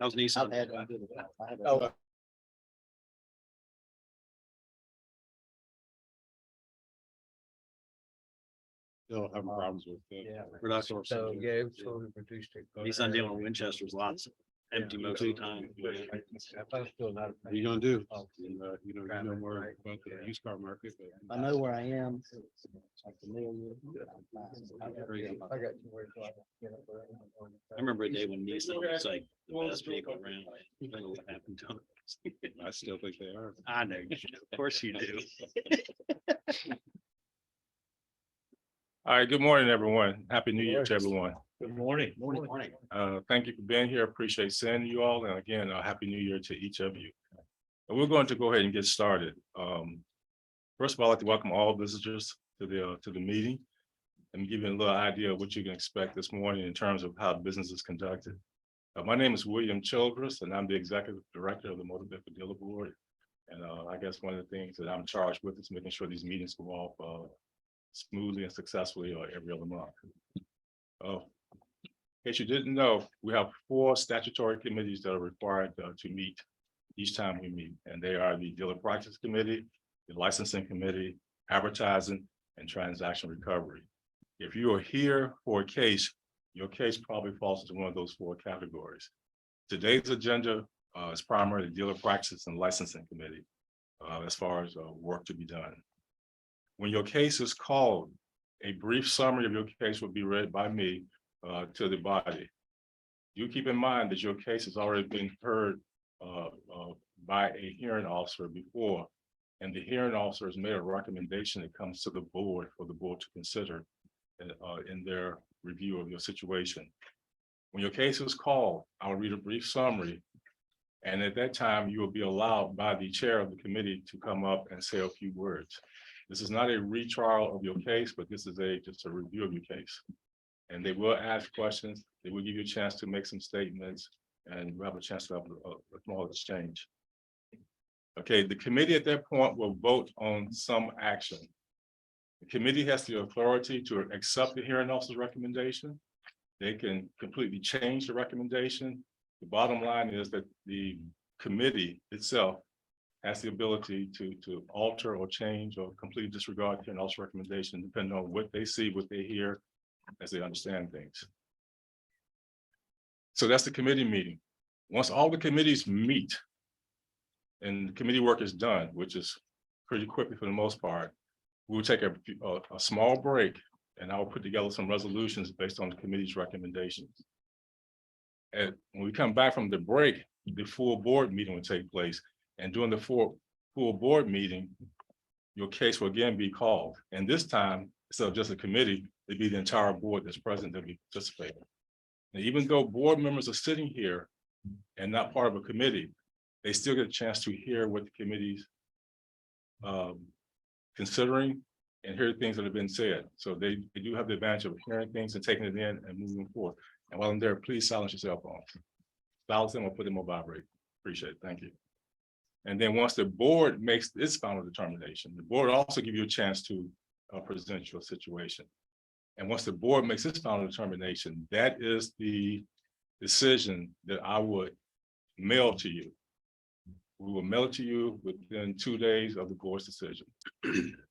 How's Nissan? I've had one. I have Oh. Still having problems with it. Yeah. Production. So, yeah, it was totally produced it. Nissan dealing with Winchester's lots, empty most of the time. I'm still not. What are you gonna do? You know more about the used car market, but. I know where I am. I'm familiar. I got you where it's like, you know, I remember a day when Nissan was like the best vehicle around. I don't know what happened to them. I still think they are. I know, you do. Of course you do. All right, good morning, everyone. Happy New Year to everyone. Good morning. Morning. Thank you for being here. Appreciate seeing you all. And again, Happy New Year to each of you. And we're going to go ahead and get started. First of all, I'd like to welcome all visitors to the meeting and give you a little idea of what you can expect this morning in terms of how business is conducted. My name is William Childress, and I'm the Executive Director of the Motor Vehicle Dealer Board. And I guess one of the things that I'm charged with is making sure these meetings go off smoothly and successfully every other month. In case you didn't know, we have 4 statutory committees that are required to meet each time we meet, and they are the Dealer Practice Committee, the Licensing Committee, Advertising, and Transaction Recovery. If you are here for a case, your case probably falls into one of those 4 categories. Today's agenda is primarily the Dealer Practice and Licensing Committee as far as work to be done. When your case is called, a brief summary of your case will be read by me to the body. You keep in mind that your case has already been heard by a hearing officer before, and the hearing officer has made a recommendation that comes to the board for the board to consider in their review of your situation. When your case is called, I'll read a brief summary, and at that time, you will be allowed by the chair of the committee to come up and say a few words. This is not a retrial of your case, but this is just a review of your case. And they will ask questions. They will give you a chance to make some statements, and we'll have a chance to have a small exchange. Okay, the committee at that point will vote on some action. The committee has the authority to accept the hearing officer's recommendation. They can completely change the recommendation. The bottom line is that the committee itself has the ability to alter or change or completely disregard the hearing officer's recommendation, depending on what they see, what they hear, as they understand things. So that's the committee meeting. Once all the committees meet and the committee work is done, which is pretty quickly for the most part, we'll take a small break, and I'll put together some resolutions based on the committee's recommendations. And when we come back from the break, the full board meeting will take place. And during the full board meeting, your case will again be called. And this time, instead of just a committee, it'd be the entire board that's present that be participating. And even though board members are sitting here and not part of a committee, they still get a chance to hear what the committee's considering and hear things that have been said. So they do have the advantage of hearing things and taking it in and moving forward. And while I'm there, please silence your cell phones. Silence them or put them on vibrate. Appreciate it. Thank you. And then once the board makes its final determination, the board also give you a chance to present your situation. And once the board makes its final determination, that is the decision that I would mail to you. We will mail it to you within 2 days of the board's decision.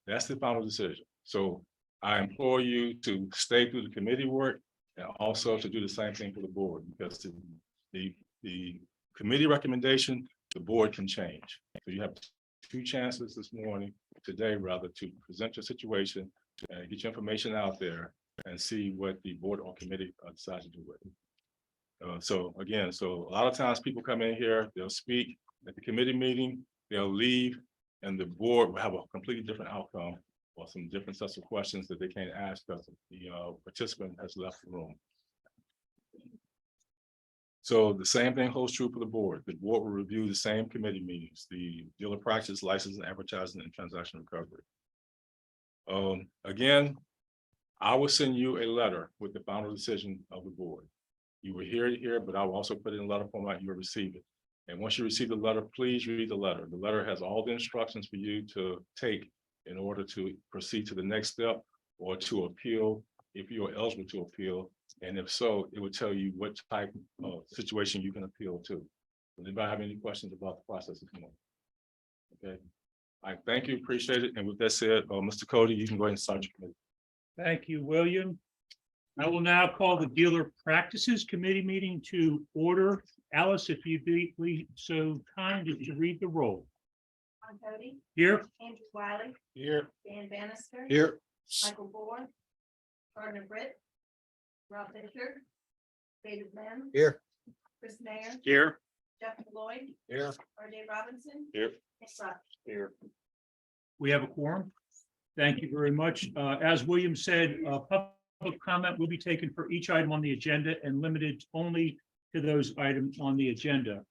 That's the final decision. So I implore you to stay through the committee work and also to do the same thing for the board, because the committee recommendation, the board can change. So you have 2 chances this morning, today rather, to present your situation and get your information out there and see what the board or committee decides to do with it. So a lot of times people come in here, they'll speak at the committee meeting, they'll leave, and the board will have a completely different outcome or some different sets of questions that they can't ask because the participant has left the room. So the same thing holds true for the board. The board will review the same committee meetings, the Dealer Practice, Licensing, Advertising, and Transaction Recovery. Again, I will send you a letter with the final decision of the board. You will hear it here, but I will also put it in letter format. You will receive it. And once you receive the letter, please read the letter. The letter has all the instructions for you to take in order to proceed to the next step or to appeal, if you are eligible to appeal, And if so, it would tell you what type of situation you can appeal to. Does anybody have any questions about the process this morning? Okay, I thank you, appreciate it. And with that said, Mr. Cody, you can go ahead and start your committee. Thank you, William. I will now call the Dealer Practices Committee meeting to order. Alice, if you'd be please so kind as to read the roll. Ron Cody, Here, Andrew Wiley, Here. Dan Bannister. Here. Michael Bohr, Gardner Britt, Rob Fisher, David Lim, Here. Chris Mayer, Here. Jeff Lloyd, Here. R.J. Robinson. Here. Nick Rock. Here. we have a quorum. Thank you very much. As William said, public comment will be taken for each item on the agenda and limited only to those items on the agenda.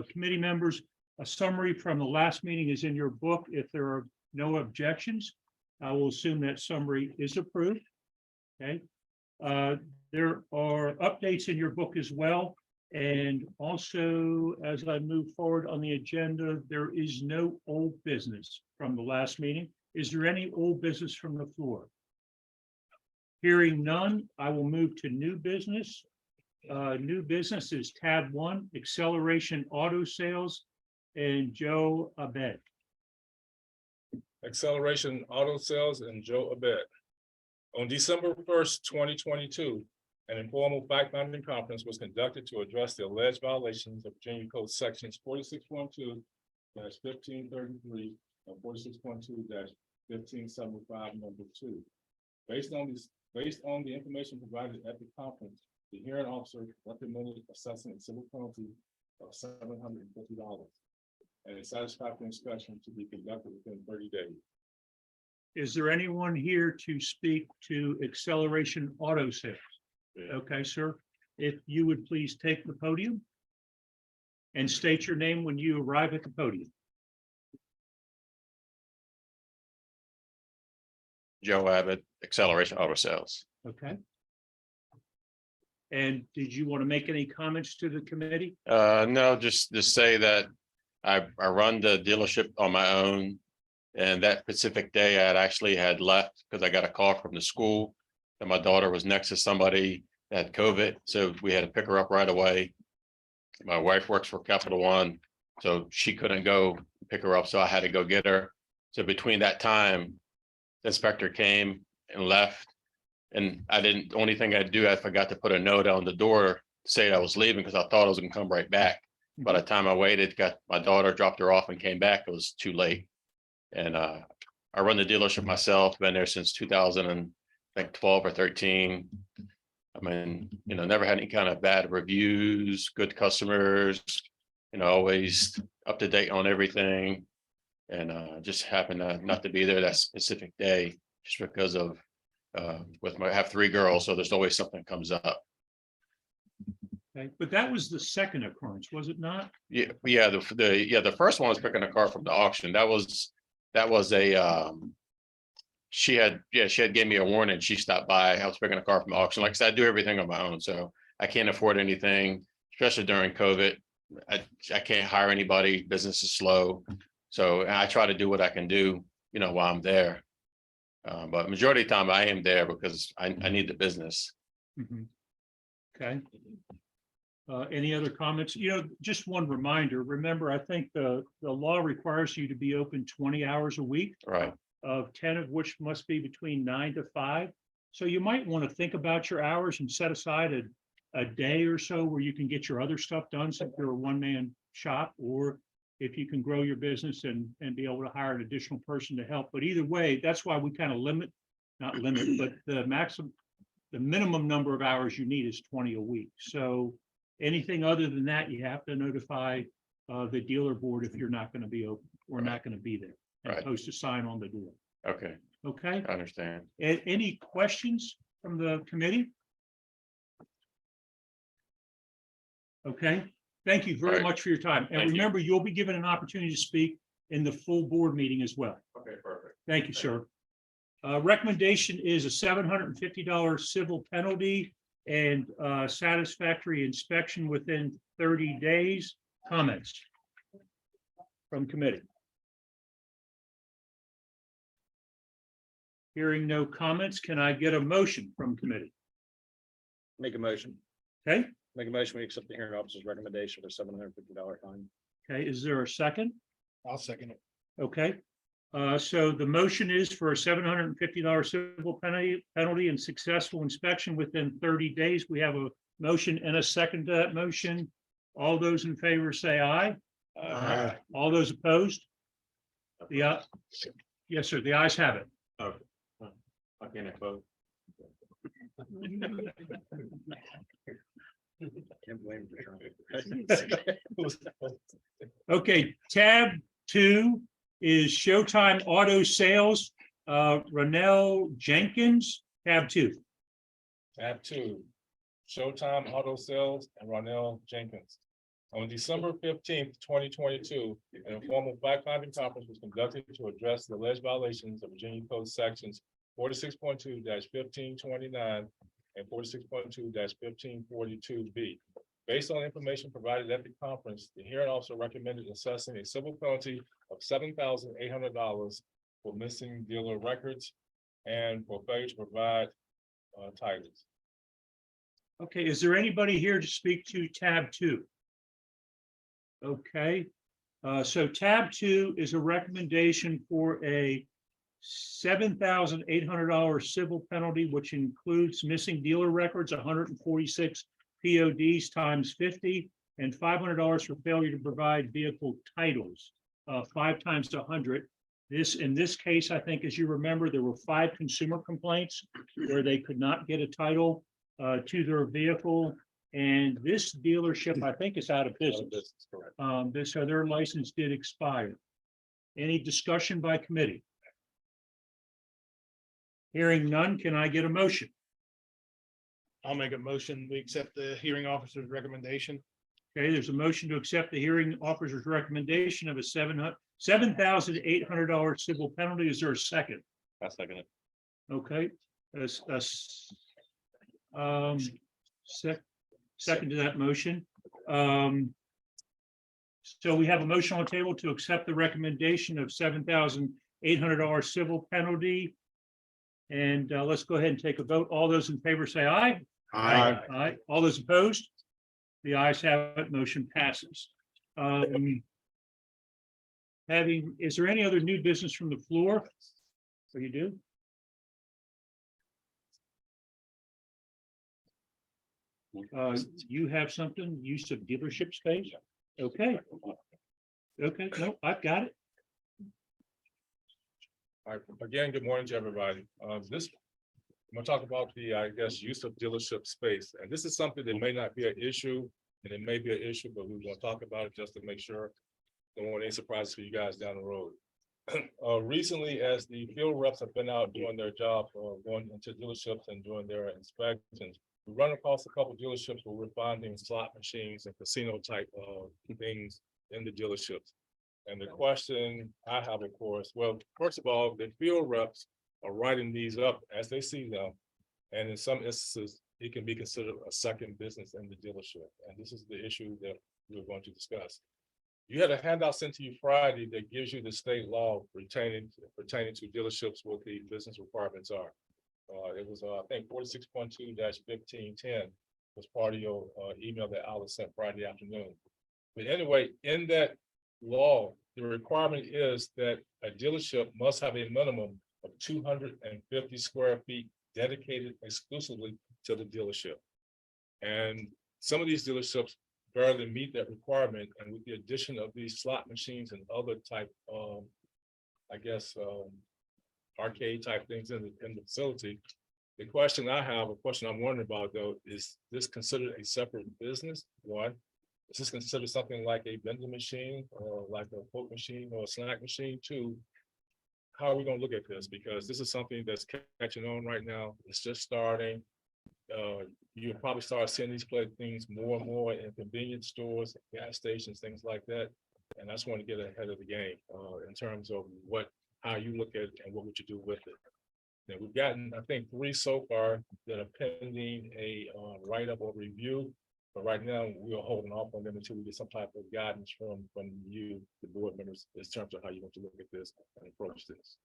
Committee members, a summary from the last meeting is in your book. If there are no objections, I will assume that summary is approved. Okay. There are updates in your book as well. And also, as I move forward on the agenda, there is no old business from the last meeting. Is there any old business from the floor? Hearing none, I will move to new business. New business is tab 1, Acceleration Auto Sales, and Joe Abed. Acceleration Auto Sales and Joe Abed. On December 1st, 2022, an informal fact-finding conference was conducted to address the alleged violations of Virginia Code sections 46.2-1533 and 46.2-1575, number 2. Based on the information provided at the conference, the hearing officer recommended assessing a civil penalty of $750 and a satisfactory inspection to be conducted within 30 days. Is there anyone here to speak to Acceleration Auto Sales? Yeah. Okay, sir, if you would please take the podium and state your name when you arrive at the podium. Joe Abbott, Acceleration Auto Sales. Okay. And did you want to make any comments to the committee? No, just to say that I run the dealership on my own. And that specific day I had left because I got a call from the school that my daughter was next to somebody that had COVID. So we had to pick her up right away. My wife works for Capital One, so she couldn't go pick her up. So I had to go get her. So between that time, the inspector came and left. And the only thing I do, I forgot to put a note on the door to say I was leaving because I thought I was gonna come right back. By the time I waited, got my daughter, dropped her off and came back, it was too late. And I run the dealership myself, been there since 2012 or 13. I mean, never had any kind of bad reviews, good customers, always up to date on everything. And just happened not to be there that specific day just because of I have 3 girls, so there's always something comes up. Okay, but that was the second occurrence, was it not? Yeah, the first one was picking a car from the auction. That was a she had gave me a warning. She stopped by. I was picking a car from the auction. Like I said, I do everything on my own, so I can't afford anything, especially during COVID. I can't hire anybody. Business is slow, so I try to do what I can do, while I'm there. But majority of the time I am there because I need the business. Mhm. Okay. Any other comments? Just one reminder, remember, I think the law requires you to be open 20 hours a week, Right. of 10 of which must be between 9 to 5. So you might want to think about your hours and set aside a day or so where you can get your other stuff done, since you're a one-man shop, or if you can grow your business and be able to hire an additional person to help. But either way, that's why we kind of not limit, but the minimum number of hours you need is 20 a week. So anything other than that, you have to notify the dealer board if you're not going to be open or not going to be there, and Right. post a sign on the door. Okay, Okay, I understand. any questions from the committee? Okay, thank you very All right. much for your time. And Thank you. remember, you'll be given an opportunity to speak in the full board meeting as well. Okay, perfect. Thank you, sir. Recommendation is a $750 civil penalty and satisfactory inspection within 30 days. Comments from committee? Hearing no comments, can I get a motion from committee? Make a motion. Okay, Make a motion, we accept the hearing officer's recommendation for $750 fine. okay, is there a second? I'll second it. Okay, so the motion is for a $750 civil penalty and successful inspection within 30 days. We have a motion and a second to that motion. All those in favor say aye. All those opposed? Yes, sir, the ayes have it. I can't vote. Can't blame him for trying. Okay, tab 2 is Showtime Auto Sales, Ronell Jenkins, tab 2. Tab 2, Showtime Auto Sales and Ronell Jenkins. On December 15th, 2022, an informal fact-finding conference was conducted to address the alleged violations of Virginia Code sections 46.2-1529 and 46.2-1542B. Based on information provided at the conference, the hearing officer recommended assessing a civil penalty of $7,800 for missing dealer records and for failure to provide titles. Okay, is there anybody here to speak to tab 2? Okay, so tab 2 is a recommendation for a $7,800 civil penalty, which includes missing dealer records, 146 PODs times 50, and $500 for failure to provide vehicle titles, 5 times 100. In this case, I think, as you remember, there were 5 consumer complaints where they could not get a title to their vehicle. And this dealership, I think, is out of business. So their license did expire. Any discussion by committee? Hearing none, can I get a motion? I'll make a motion. We accept the hearing officer's recommendation. Okay, there's a motion to accept the hearing officer's recommendation of a $7,800 civil penalty. Is there a second? I second it. Okay. Second to that motion. So we have a motion on the table to accept the recommendation of $7,800 civil penalty. And let's go ahead and take a vote. All those in favor say aye. Aye. Aye. All those opposed? The ayes have it. Motion passes. Is there any other new business from the floor? So you do? You have something, use of dealership space? Okay. Okay, no, I've got it. All right, again, good morning to everybody. I'm gonna talk about the, I guess, use of dealership space, and this is something that may not be an issue, and it may be an issue, but we're gonna talk about it just to make sure there won't any surprises for you guys down the road. Recently, as the field reps have been out doing their job, going into dealerships and doing their inspections, we run across a couple dealerships where we're finding slot machines and casino type things in the dealerships. And the question I have, of course, well, first of all, the field reps are writing these up as they see them. And in some instances, it can be considered a second business in the dealership. And this is the issue that we're going to discuss. You had a handout sent to you Friday that gives you the state law pertaining to dealerships, what the business requirements are. It was, I think, 46.2-1510 was part of your email that Alice sent Friday afternoon. But anyway, in that law, the requirement is that a dealership must have a minimum of 250 square feet dedicated exclusively to the dealership. And some of these dealerships barely meet that requirement. And with the addition of these slot machines and other type of, I guess, arcade type things in the facility, the question I have, a question I'm wondering about though, is this considered a separate business? One, is this considered something like a vending machine or like a Coke machine or a snack machine? Two, how are we gonna look at this? Because this is something that's catching on right now. It's just starting. You'll probably start seeing these things more and more in convenience stores, gas stations, things like that. And I just want to get ahead of the game in terms of how you look at it and what would you do with it. Now, we've gotten, I think, 3 so far that are pending a write-up or review. But right now, we are holding off on them until we get some type of guidance from you, the board members, in terms of how you want to look at this and approach this.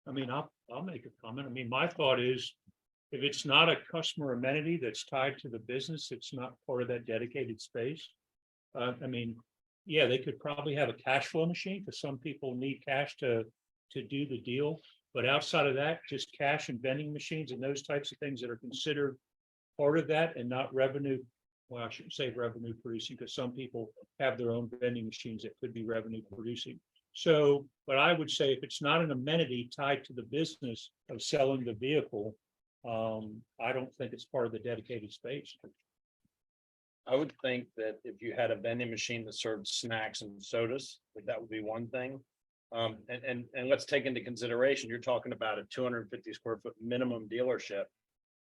I mean, I'll make a comment. I mean, my thought is If it's not a customer amenity that's tied to the business, it's not part of that dedicated space. I mean, yeah, they could probably have a cash flow machine because some people need cash to do the deal. But outside of that, just cash and vending machines and those types of things that are considered part of that and not revenue. Well, I shouldn't say revenue producing because some people have their own vending machines that could be revenue producing. So, but I would say if it's not an amenity tied to the business of selling the vehicle, I don't think it's part of the dedicated space. I would think that if you had a vending machine that served snacks and sodas, that would be one thing. And let's take into consideration, you're talking about a 250 square foot minimum dealership.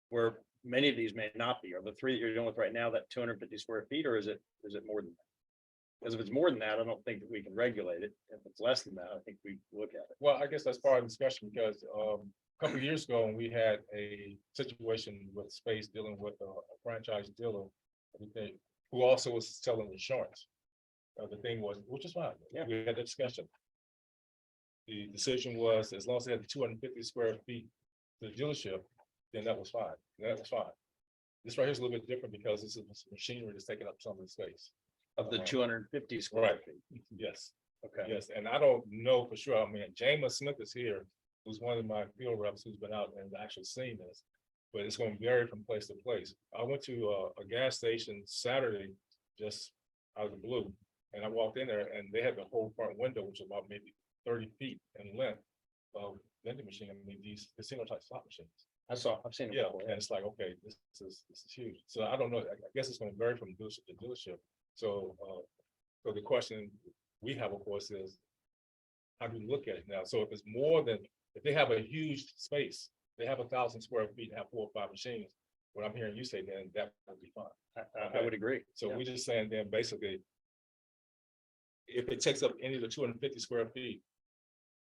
Where many of these may not be, or the three that you're dealing with right now, that 250 square feet, or is it more than that? Because if it's more than that, I don't think that we can regulate it. If it's less than that, I think we look at it. Well, I guess that's part of the discussion because a couple of years ago, when we had a situation with space dealing with a franchise dealer, everything, who also was selling insurance. The thing was, which is fine. Yeah. We had that discussion. The decision was, as long as they had 250 square feet to the dealership, then that was fine. That was fine. This right here is a little bit different because this is machinery that's taking up some of the space. Of the 250 square Right. feet. Yes. Okay. Yes, and I don't know for sure. I mean, James Smith is here, who's one of my field reps who's been out and actually seen this. But it's going to vary from place to place. I went to a gas station Saturday, just out of the blue, and I walked in there and they had the whole front window, which is about maybe 30 feet in length of vending machine. I mean, these casino type slot machines. I've seen it Yeah, before. and it's like, okay, this is huge. So I don't know. I guess it's going to vary from dealership to dealership. So the question we have, of course, is how do we look at it now? So if it's more than, if they have a huge space, they have 1,000 square feet and have 4 or 5 machines, what I'm hearing you say, then that would be fine. I would agree. So Yeah. we're just saying then basically, if it takes up any of the 250 square feet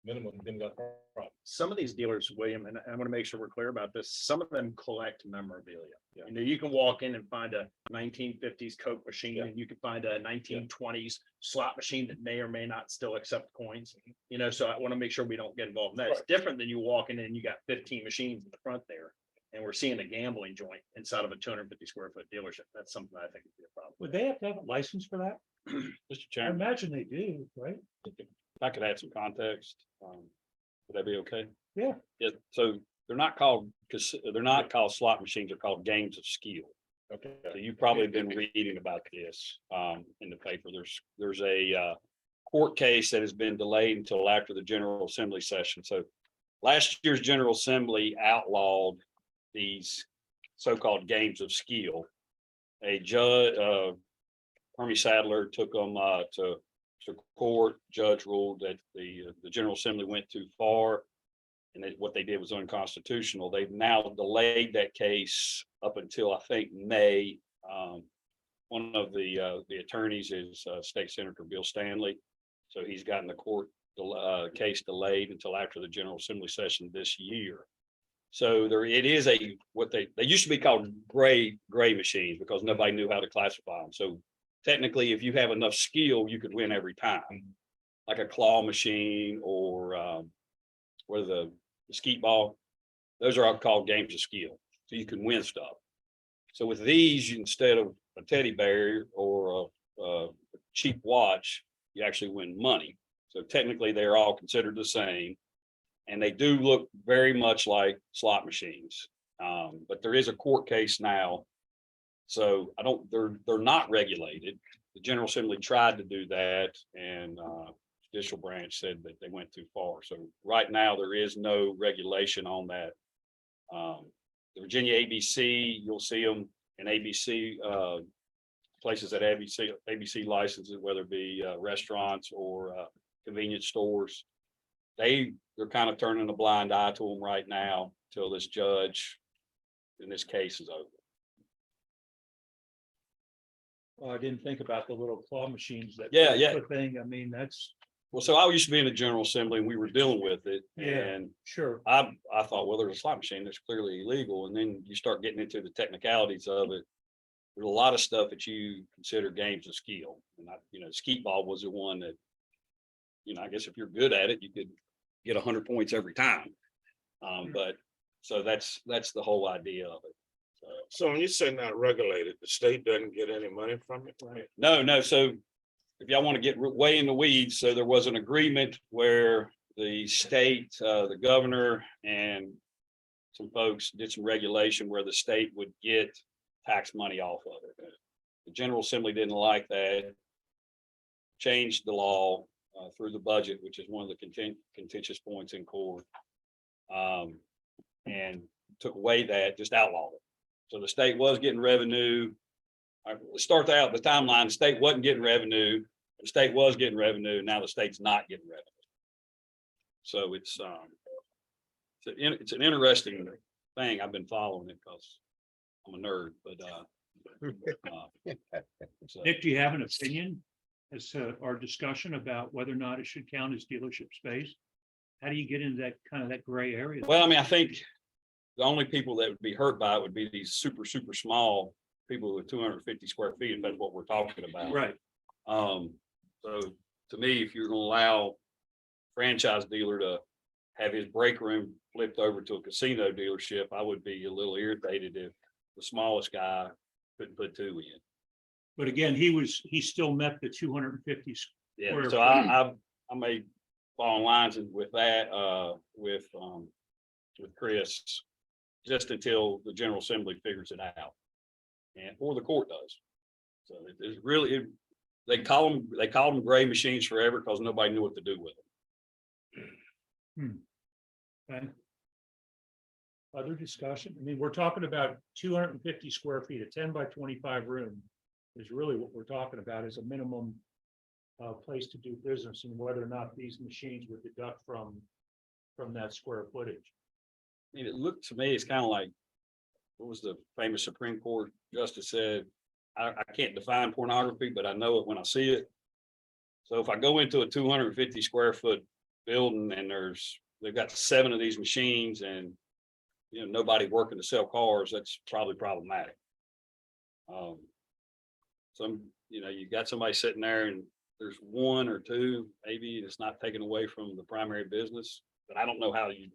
minimum, then we got a problem. Some of these dealers, William, and I want to make sure we're clear about this, some of them collect memorabilia. Yeah. You know, you can walk in and find a 1950s Coke machine, Yeah. and you can find a 1920s slot machine that may or may not still accept coins. You know, so I want to make sure we don't get involved in that. It's Right. different than you walking in and you got 15 machines in the front there. And we're seeing a gambling joint inside of a 250 square foot dealership. That's something I think would be a problem. Would they have to have a license for that? Mr. I Chairman, imagine they do, right? if I could add some context, would that be okay? Yeah. Yeah, so they're not called, they're not called slot machines, they're called games of skill. Okay. So you've probably been reading about this in the paper. There's a court case that has been delayed until after the General Assembly session. So last year's General Assembly outlawed these so-called games of skill. A judge, Hermie Sadler, took them to court. Judge ruled that the General Assembly went too far, and that what they did was unconstitutional. They've now delayed that case up until I think May. One of the attorneys is State Senator Bill Stanley, so he's gotten the court case delayed until after the General Assembly session this year. So it is what they used to be called gray machines because nobody knew how to classify them. So technically, if you have enough skill, you could win every time, like a claw machine or what are the skeet ball. Those are all called games of skill. So you can win stuff. So with these, instead of a teddy bear or a cheap watch, you actually win money. So technically, they're all considered the same. And they do look very much like slot machines. But there is a court case now. So they're not regulated. The General Assembly tried to do that and judicial branch said that they went too far. So right now there is no regulation on that. The Virginia ABC, you'll see them in ABC places that ABC licenses, whether it be restaurants or convenience stores. They're kind of turning a blind eye to them right now till this judge in this case is over. Well, I didn't think about the little claw machines that. Yeah. Thing, I mean, that's, Well, so I used to be in the General Assembly and we were dealing with it. Yeah. And sure. I thought, well, there's a slot machine that's clearly illegal. And then you start getting into the technicalities of it. There's a lot of stuff that you consider games of skill. And skeet ball was the one that, I guess if you're good at it, you could get 100 points every time. But So that's the whole idea of it. So when you say not regulated, the state doesn't get any money from it, right? No, so if y'all want to get way in the weeds, so there was an agreement where the state, the governor and some folks did some regulation where the state would get tax money off of it. The General Assembly didn't like that. Changed the law through the budget, which is one of the contentious points in court. And took away that, just outlawed it. So the state was getting revenue. Let's start out the timeline. The state wasn't getting revenue. The state was getting revenue. Now the state's not getting revenue. So it's an interesting thing. I've been following it because I'm a nerd, but so, Nick, do you have an opinion as to our discussion about whether or not it should count as dealership space? How do you get into that kind of that gray area? well, I mean, I think the only people that would be hurt by it would be these super small people with 250 square feet, if that's what we're talking about. Right. So to me, if you're gonna allow franchise dealer to have his break room flipped over to a casino dealership, I would be a little irritated if the smallest guy couldn't put two in. But again, he still met the 250. Yeah, Square so I may fall in lines with that, with Chris, just until the General Assembly figures it out. And, or the court does. So it is really, they call them gray machines forever because nobody knew what to do with them. Okay. Other discussion? I mean, we're talking about 250 square feet, a 10 by 25 room is really what we're talking about as a minimum place to do business, and whether or not these machines would deduct from that square footage. I mean, it looked to me, it's kind of like, what was the famous Supreme Court justice said? I can't define pornography, but I know it when I see it. So if I go into a 250 square foot building and they've got 7 of these machines and, nobody working to sell cars, that's probably problematic. You got somebody sitting there and there's 1 or 2, maybe it's not taken away from the primary business, but I don't know how you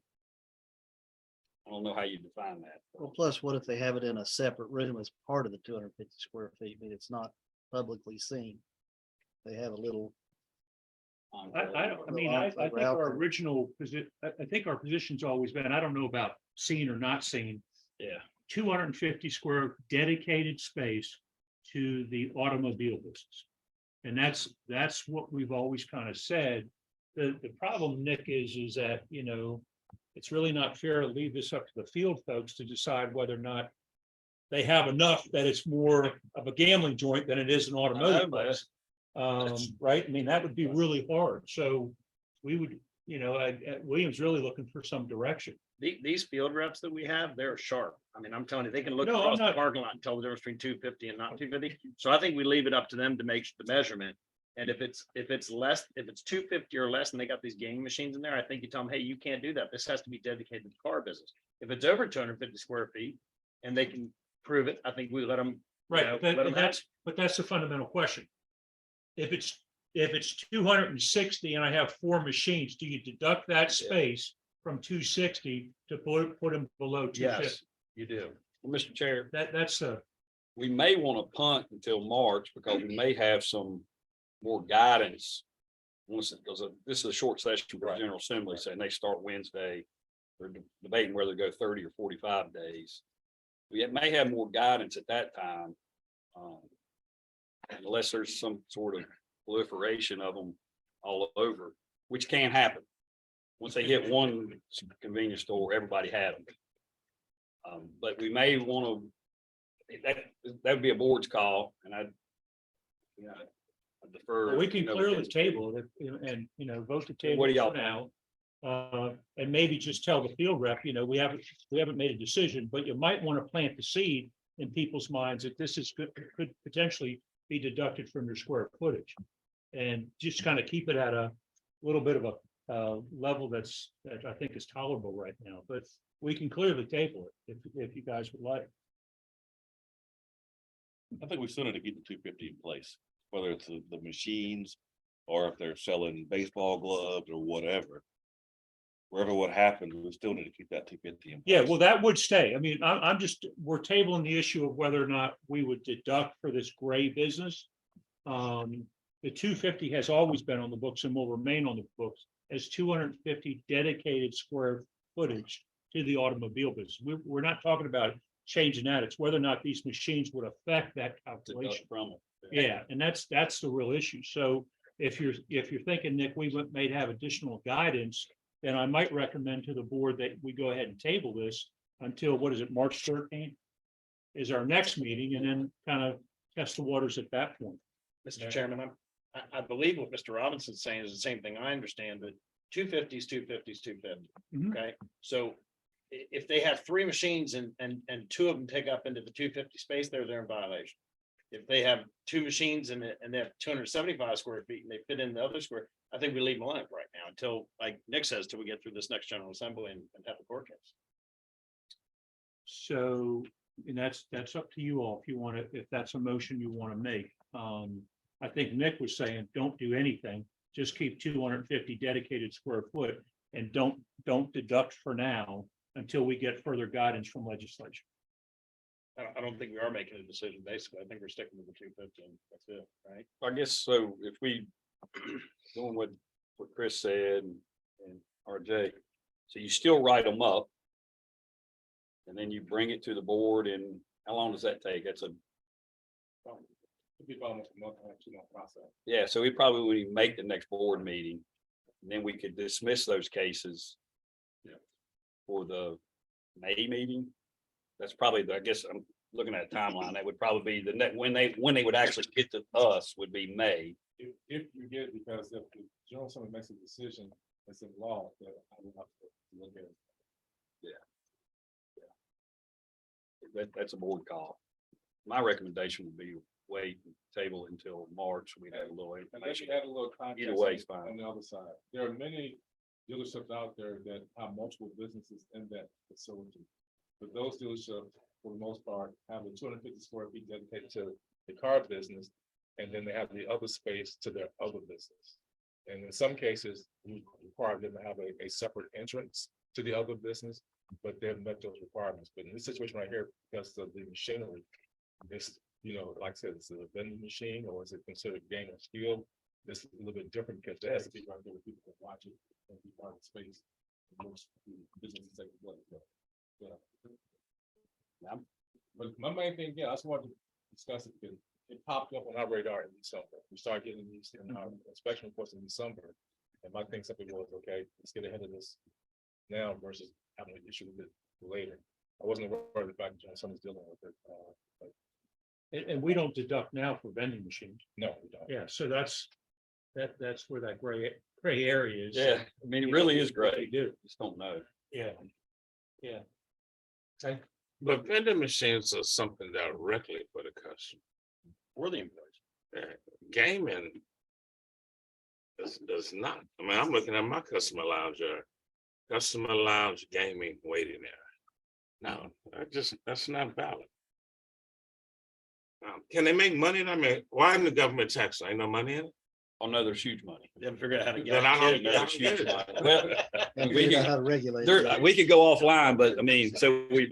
define that. Well, plus what if they have it in a separate room as part of the 250 square feet, but it's not publicly seen? They have a little. I think our original position, I think our position's always been, I don't know about seen or not seen, Yeah. 250 square dedicated space to the automobile business. And that's what we've always kind of said. The problem, Nick, is that, it's really not fair to leave this up to the field folks to decide whether or not they have enough that it's more of a gambling joint than it is an automotive place. Right? I mean, that would be really hard. So we would, Williams really looking for some direction. These field reps that we have, they're sharp. I mean, I'm telling you, they can look No, I'm across the not- parking lot and tell the difference between 250 and not 250. So I think we leave it up to them to make the measurement. And if it's less, if it's 250 or less and they got these gaming machines in there, I think you tell them, hey, you can't do that. This has to be dedicated to the car business. If it's over 250 square feet and they can prove it, I think we let them. Right, but that's the fundamental question. If it's 260 and I have 4 machines, do you deduct that space from 260 to put them below 250? Yes, you do. Well, Mr. Chair, That's we may want to punt until March because we may have some more guidance. Because this is a short session for the General Assembly, saying they start Wednesday. They're debating whether to go 30 or 45 days. We may have more guidance at that time. Unless there's some sort of proliferation of them all over, which can happen. Once they hit one convenience store, everybody had them. But we may want to, that would be a board's call, and I defer. we can clearly table it and, vote to table What do y'all for now. And maybe just tell the field rep, we haven't made a decision, but you might want to plant the seed in people's minds that this could potentially be deducted from your square footage. And just kind of keep it at a little bit of a level that I think is tolerable right now, but we can clearly table it if you guys would like. I think we still need to keep the 250 in place, whether it's the machines or if they're selling baseball gloves or whatever. wherever what happened, we still need to keep that 250 in. Yeah, place. well, that would stay. I mean, I'm just, we're tabling the issue of whether or not we would deduct for this gray business. The 250 has always been on the books and will remain on the books as 250 dedicated square footage to the automobile business. We're not talking about changing that. It's whether or not these machines would affect that calculation. From it. Yeah, and that's the real issue. So if you're thinking, Nick, may have additional guidance, then I might recommend to the board that we go ahead and table this until, what is it, March 13th? Is our next meeting, and then kind of test the waters at that point. Mr. Chairman, I believe what Mr. Robinson's saying is the same thing I understand, but 250 is 250 is 250. Mhm. Okay, so if they have three machines and two of them take up into the 250 space, they're in violation. If they have two machines and they have 275 square feet and they fit in the other square, I think we leave them alone right now until, like Nick says, till we get through this next general assembly and have the court case. So, and that's up to you all if you want to, if that's a motion you want to make. I think Nick was saying, don't do anything, just keep 250 dedicated square foot and don't deduct for now until we get further guidance from legislation. I don't think we are making a decision, basically. I think we're sticking with the 250 and that's it, right? I guess so, if we, doing what Chris said and RJ, so you still write them up. And then you bring it to the board, and how long does that take? That's It'd be almost a month, 2 month process. yeah, so we probably would even make the next board meeting. And then we could dismiss those cases. For the May meeting. That's probably, I guess I'm looking at a timeline, that would probably be the next, when they would actually get to us would be May. If you get, because if the general assembly makes a decision, it's in law, that I will have to look at it. That's a board call. My recommendation would be wait, table until March, we have a little And let information. me add a little context. Either way is fine. On the other side, there are many dealerships out there that have multiple businesses in that facility. But those dealerships, for the most part, have the 250 square feet dedicated to the car business. And then they have the other space to their other business. And in some cases, we require them to have a separate entrance to the other business, but they've met those requirements. But in this situation right here, because of the machinery, this, like I said, it's a vending machine, or is it considered game or skill? This is a little bit different because there has to be right there where people can watch it and be part of the space. Most businesses take place. Yeah. But my main thing, I just wanted to discuss it because it popped up on our radar in December. We started getting these in our inspection reports in December. And my thing simply was, okay, let's get ahead of this now versus having an issue with it later. I wasn't aware of the fact that someone's dealing with it. But And we don't deduct now for vending machines. no, we don't. Yeah, so that's where that gray area is. Yeah, I mean, it really is They great. do, Just don't know. yeah. Yeah. But vending machines are something directly for the customer. Or the employees. Gaming does not. I mean, I'm looking at my customer lounge, customer lounge gaming waiting there. No, that's not valid. Can they make money? I mean, why in the government tax? Ain't no money in it? Oh, no, there's huge money. They haven't figured out how to Then I don't- get I it. don't get it. Well, And we figure out can- how to regulate there, it. we could go offline, but I mean, so we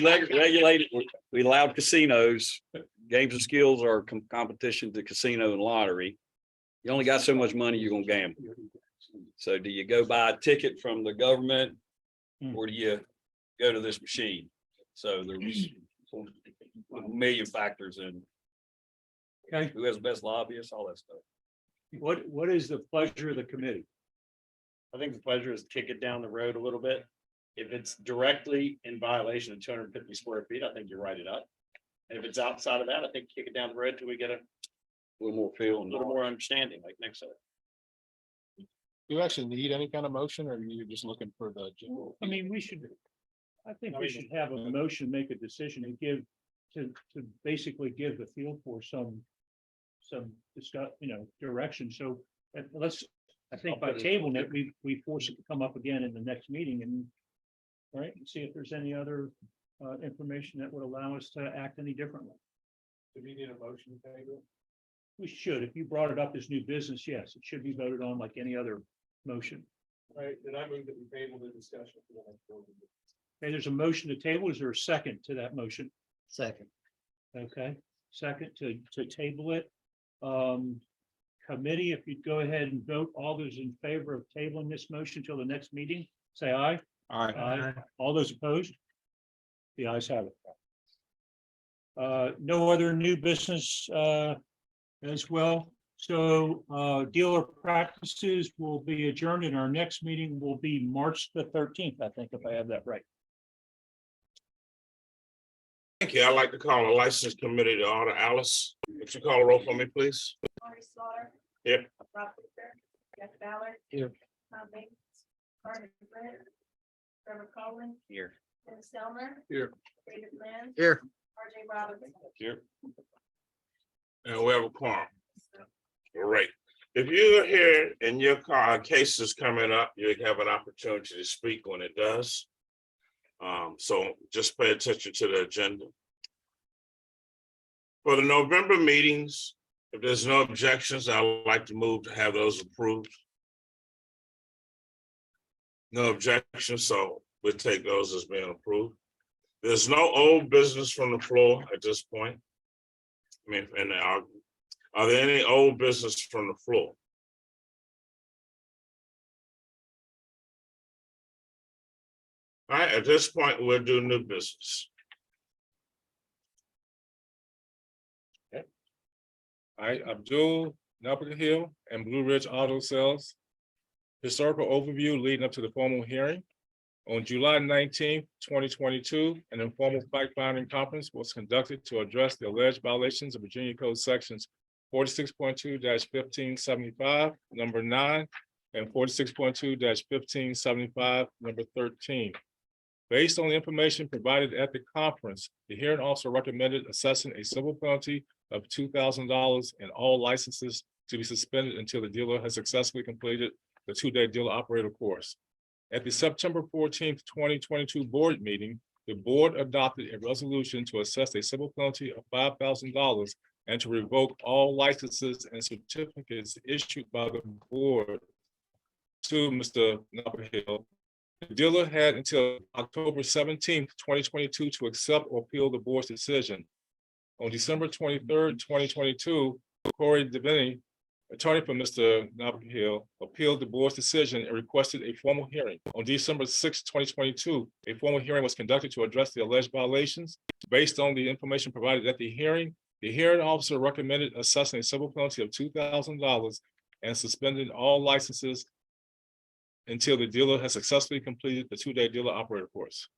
regulated, we allowed casinos. Games of skills are competition to casino and lottery. You only got so much money you're gonna gamble. So do you go buy a ticket from the government? Or do you go to this machine? So there's a million factors in Okay, who has the best lobbyists, all that stuff. what is the pleasure of the committee? I think the pleasure is to kick it down the road a little bit. If it's directly in violation of 250 square feet, I think you write it up. And if it's outside of that, I think kick it down the road till we get a little more feel and little more understanding, like Nick said. Do you actually need any kind of motion, or are you just looking for the general? I mean, I think we should have a motion, make a decision and give, to basically give the field for some discuss, direction. So I think by tabling it, we force it to come up again in the next meeting and see if there's any other information that would allow us to act any differently. Do we need a motion, table? We should, if you brought it up as new business, yes, it should be voted on like any other motion. Right, then I move that we table the discussion for the next board meeting. Okay, there's a motion to table. Is there a second to that motion? Second. Okay, second to table it. Committee, if you'd go ahead and vote, all those in favor of tabling this motion till the next meeting, say aye. Aye. All those opposed? The ayes have it. No other new business as well. So dealer practices will be adjourned and our next meeting will be March the 13th, I think, if I have that right. Thank you. I'd like to call a license committee to order. Alice, would you call a roll for me, please? Marty Slaughter. Here. Rob Fisher, Jeff Ballard. Here. Tom Bates, Gardner Britt, Trevor Coleman, Here. Dennis Elmer. Here. David Mann. Here. RJ Robinson. Here. And we have a quorum. All right. If you're here and your case is coming up, you have an opportunity to speak when it does. So just pay attention to the agenda. For the November meetings, if there's no objections, I would like to move to have those approved. No objections, so we'll take those as being approved. There's no old business from the floor at this point. I mean, and are there any old business from the floor? All right, at this point, we'll do new business. All right, Abdul Napa Hill and Blue Ridge Auto Sales. Historical overview leading up to the formal hearing. On July 19th, 2022, an informal fact-finding conference was conducted to address the alleged violations of Virginia Code Sections 46.2-1575, number 9, and 46.2-1575, number 13. Based on the information provided at the conference, the hearing officer recommended assessing a civil penalty of $2,000 and all licenses to be suspended until the dealer has successfully completed the 2-day dealer operator course. At the September 14th, 2022 board meeting, the board adopted a resolution to assess a civil penalty of $5,000 and to revoke all licenses and certificates issued by the board to Mr. Napa Hill. The dealer had until October 17th, 2022 to accept or appeal the board's decision. On December 23rd, 2022, Corey Devine, attorney for Mr. Napa Hill, appealed the board's decision and requested a formal hearing. On December 6, 2022, a formal hearing was conducted to address the alleged violations. Based on the information provided at the hearing officer recommended assessing a civil penalty of $2,000 and suspending all licenses until the dealer has successfully completed the 2-day dealer operator course.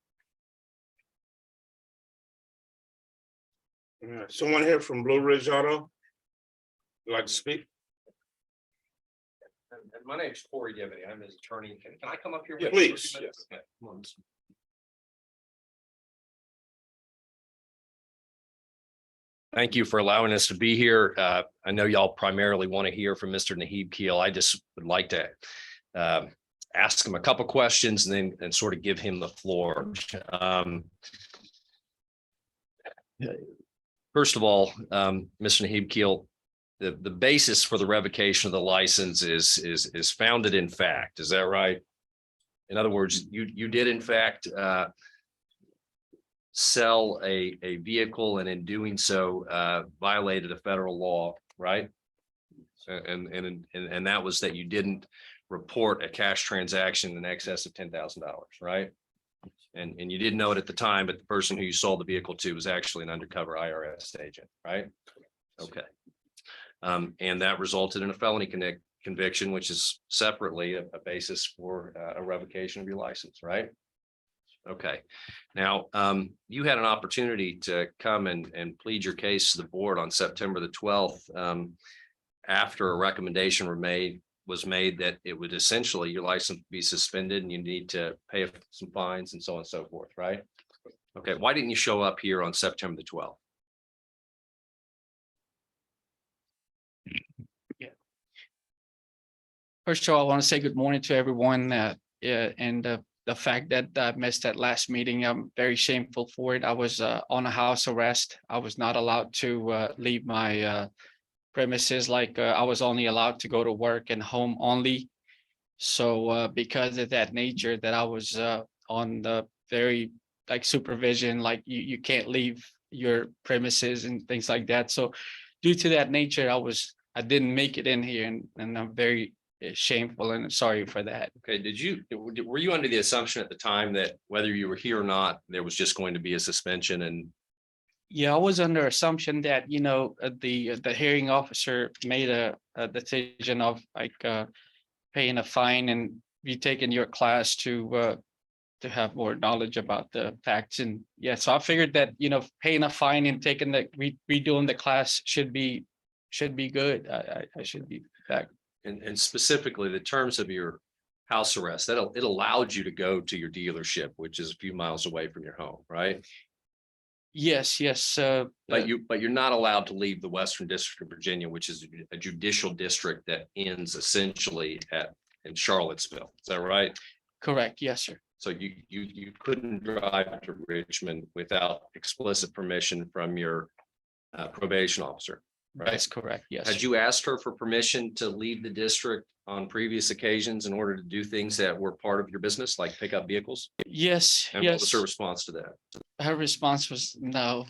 All right, someone here from Blue Ridge Auto? Would like to speak? My name is Corey Devine. I'm his attorney. Can I come up here? Yeah, please. Yes. Okay, come on. Thank you for allowing us to be here. I know y'all primarily want to hear from Mr. Nahib Keel. I just would like to ask him a couple questions and then sort of give him the floor. First of all, Mr. Nahib Keel, the basis for the revocation of the license is founded in fact. Is that right? In other words, you did in fact sell a vehicle, and in doing so violated a federal law, right? And that was that you didn't report a cash transaction in excess of $10,000, right? And you didn't know it at the time, but the person who you sold the vehicle to was actually an undercover IRS agent, right? Okay. And that resulted in a felony conviction, which is separately a basis for a revocation of your license, right? Okay. Now, you had an opportunity to come and plead your case to the board on September the 12th after a recommendation was made that it would essentially your license be suspended and you need to pay some fines and so on and so forth, right? Okay. Why didn't you show up here on September the 12th? First of all, I want to say good morning to everyone. And the fact that I missed that last meeting, I'm very shameful for it. I was on a house arrest. I was not allowed to leave my premises. I was only allowed to go to work and home only. So because of that nature that I was on the very like supervision, like you can't leave your premises and things like that. So due to that nature, I didn't make it in here, and I'm very shameful and sorry for that. Okay, were you under the assumption at the time that whether you were here or not, there was just going to be a suspension and Yeah, I was under assumption that, the hearing officer made a decision of like paying a fine and you taking your class to have more knowledge about the facts. And yeah, so I figured that, paying a fine and taking redoing the class should be good. I should be back. and specifically the terms of your house arrest, it allowed you to go to your dealership, which is a few miles away from your home, right? Yes, yes. But you're not allowed to leave the Western District of Virginia, which is a judicial district that ends essentially in Charlottesville. Is that right? Correct. Yes, sir. So you couldn't drive to Richmond without explicit permission from your probation officer, right? That's correct. Yes. Had you asked her for permission to leave the district on previous occasions in order to do things that were part of your business, like pick up vehicles? Yes, And what was yes. her response to that? Her response was no,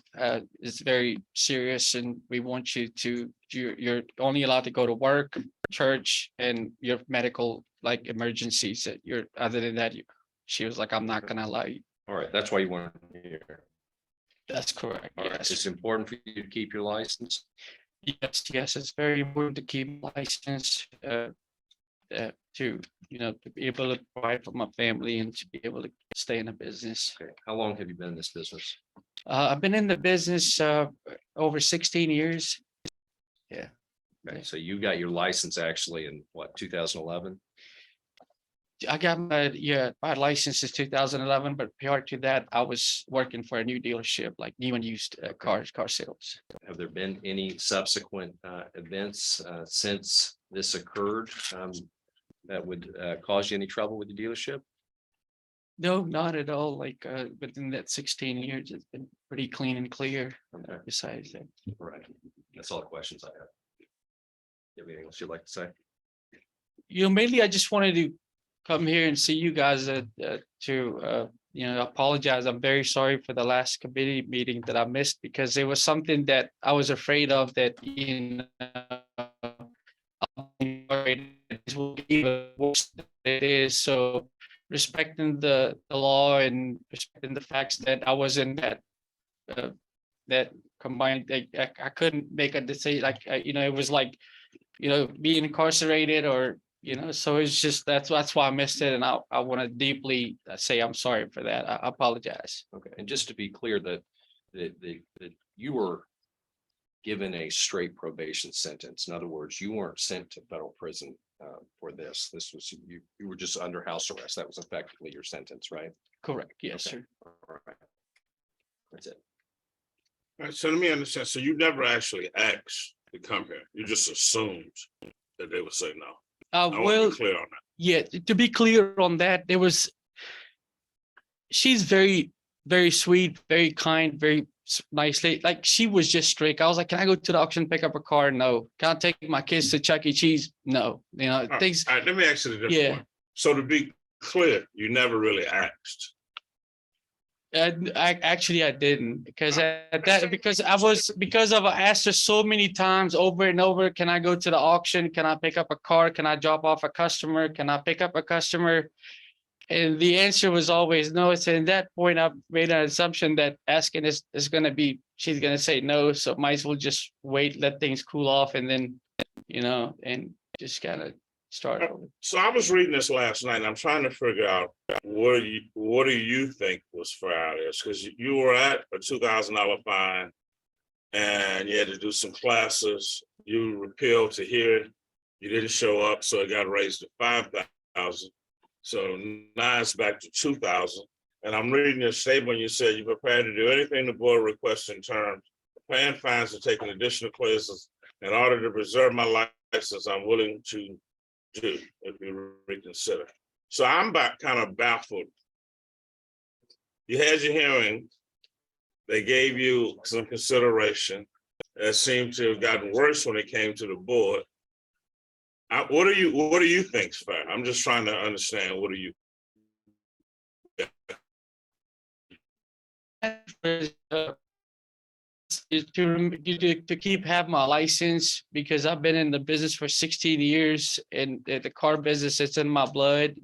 it's very serious and we want you to, you're only allowed to go to work, church, and your medical like emergencies that other than that, she was like, I'm not gonna allow you. All right, that's why you weren't here. That's correct. All right, Yes. it's important for you to keep your license. Yes, it's very important to keep license, to be able to provide for my family and to be able to stay in the business. Okay, how long have you been in this business? I've been in the business over 16 years. Okay, so you got your license actually in what, 2011? I got my license is 2011, but prior to that, I was working for a new dealership, like new and used car sales. Have there been any subsequent events since this occurred that would cause you any trouble with the dealership? No, not at all. Like within that 16 years, it's been pretty clean and clear. Okay. Besides that, All right, that's all the questions I have. You have anything else you'd like to say? mainly I just wanted to come here and see you guys to apologize. I'm very sorry for the last committee meeting that I missed because it was something that I was afraid of that it is. So respecting the law and respecting the facts that I was in that combined, I couldn't make a decision. Like it was like being incarcerated or so it's just that's why I missed it, and I want to deeply say I'm sorry for that. I apologize. Okay, and just to be clear that you were given a straight probation sentence. In other words, you weren't sent to federal prison for this. This was you were just under house arrest. That was effectively your sentence, right? Correct. Yes, Okay. sir. All right. That's it. All right, so let me understand. So you never actually asked to come here. You just assumed that they would say no. I want to Well, be clear on that. yeah, to be clear on that, she's very, very sweet, very kind, very nicely. Like she was just strict. I was like, can I go to the auction, pick up a car? No. Can I take my kids to Chuck E. Cheese? No. Things. All right, let me ask you the different Yeah. one. So to be clear, you never really asked. I didn't because I asked her so many times over and over, can I go to the auction? Can I pick up a car? Can I drop off a customer? Can I pick up a customer? And the answer was always no. So at that point, I made an assumption that asking is going to be, she's going to say no. So might as well just wait, let things cool off and then, and just kind of start over. So I was reading this last night and I'm trying to figure out what do you think was fair out of this? Because you were at a $2,000 fine and you had to do some classes. You repealed to here. You didn't show up, so it got raised to 5,000. So now it's back to 2,000. And I'm reading your statement. You said you're prepared to do anything the board requests in terms of paying fines and taking additional classes in order to preserve my license. I'm willing to do if you reconsider. So I'm kind of baffled. You had your hearing. They gave you some consideration. It seemed to have gotten worse when it came to the board. What do you think's fair? I'm just trying to understand, what do you? Is to keep have my license, because I've been in the business for 16 years, and the car business, it's in my blood,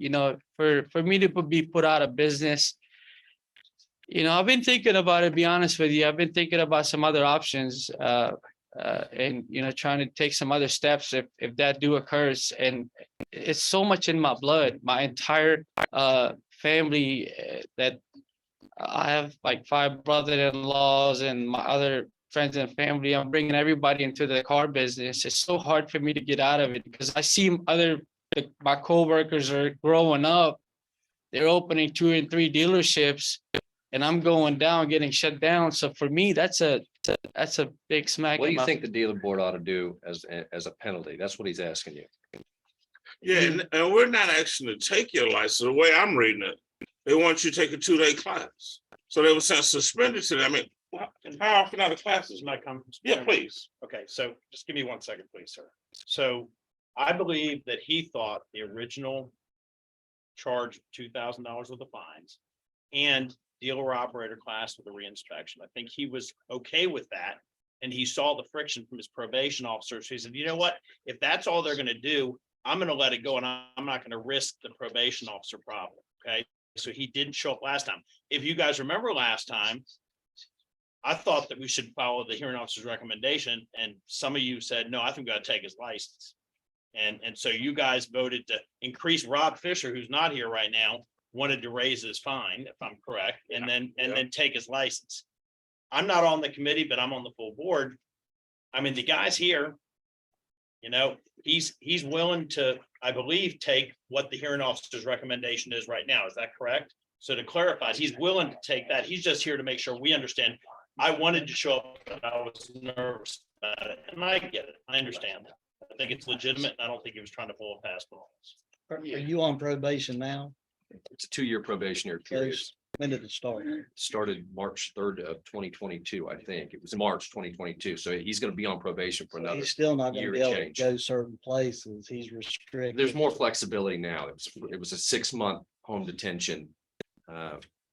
for me to be put out of business. I've been thinking about it, be honest with you. I've been thinking about some other options, and trying to take some other steps if that do occurs. And it's so much in my blood, my entire family, that I have like 5 brother-in-laws and my other friends and family. I'm bringing everybody into the car business. It's so hard for me to get out of it, because I see my coworkers are growing up. They're opening 2 and 3 dealerships, and I'm going down, getting shut down. So for me, that's a big smack. What do in you my- think the dealer board ought to do as a penalty? That's what he's asking you. Yeah, and we're not asking to take your license. The way I'm reading it, they want you to take a 2-day class. So they were saying suspended to them. I mean, how often are the classes? My comments. Yeah, please. Okay, so just give me 1 second, please, sir. So I believe that he thought the original charge $2,000 worth of fines and dealer operator class with a reinspection. I think he was okay with that. And he saw the friction from his probation officer. So he said, you know what, if that's all they're gonna do, I'm gonna let it go, and I'm not gonna risk the probation officer problem, okay? So he didn't show up last time. If you guys remember last time, I thought that we should follow the hearing officer's recommendation, and some of you said, no, I think we gotta take his license. And so you guys voted to increase. Rob Fisher, who's not here right now, wanted to raise his fine, if I'm correct, and then take his license. I'm not on the committee, but I'm on the full board. I mean, the guy's here. He's willing to, I believe, take what the hearing officer's recommendation is right now. Is that correct? So to clarify, he's willing to take that. He's just here to make sure we understand. I wanted to show up, but I was nervous about it, and I get it. I understand. I think it's legitimate, and I don't think he was trying to pull a fast ball. Are you on probation now? It's a 2-year probationary period. When did it start? Started March 3rd of 2022, I think. It was March 2022. So he's going to be on probation for another. He's still not gonna year be able to change. go certain places. He's restricted. There's more flexibility now. It was a 6-month home detention.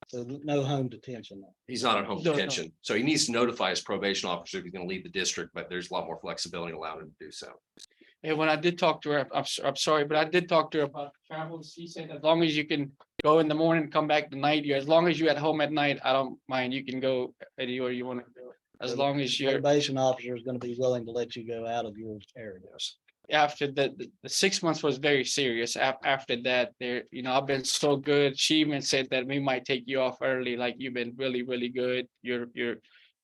So no home detention now. He's not on home No. detention, so he needs to notify his probation officer if he's going to leave the district, but there's a lot more flexibility allowing him to do so. And when I did talk to her, I'm sorry, but I did talk to her about travels. She said, as long as you can go in the morning, come back at night, as long as you're at home at night, I don't mind. You can go anywhere you want to go. As long as you're Probation officer is gonna be willing to let you go out of your areas. after the 6 months was very serious. After that, I've been so good. She even said that we might take you off early, like you've been really, really good. You're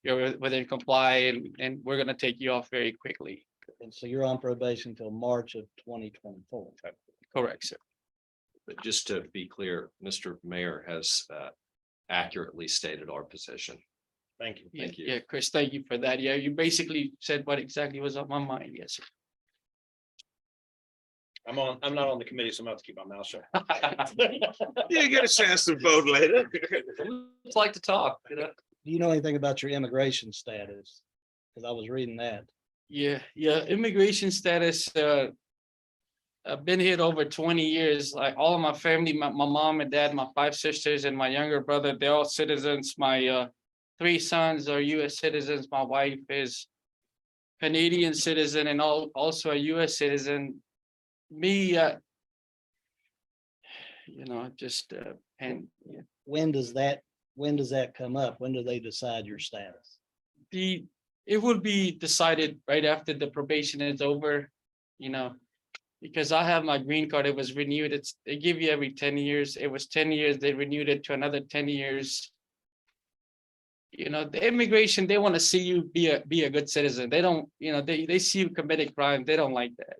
within comply, and we're gonna take you off very quickly. And so you're on probation until March of 2024. Correct, sir. But just to be clear, Mr. Mayor has accurately stated our position. Thank you. Yeah, Thank you. yeah, Chris, thank you for that. Yeah, you basically said what exactly was on my mind. Yes, sir. I'm not on the committee, so I'm gonna have to keep my mouth shut. You get a chance to vote later. It's like to talk, Do you know anything about your immigration status? Because I was reading that. Yeah, immigration status, I've been here over 20 years, like all of my family, my mom and dad, my 5 sisters and my younger brother, they're all citizens. My 3 sons are US citizens. My wife is Canadian citizen and also a US citizen. Me, just, and yeah. When does that come up? When do they decide your status? It will be decided right after the probation is over, because I have my green card, it was renewed, they give you every 10 years, it was 10 years, they renewed it to another 10 years. The immigration, they want to see you be a good citizen. They don't, they see you committing crime, they don't like that.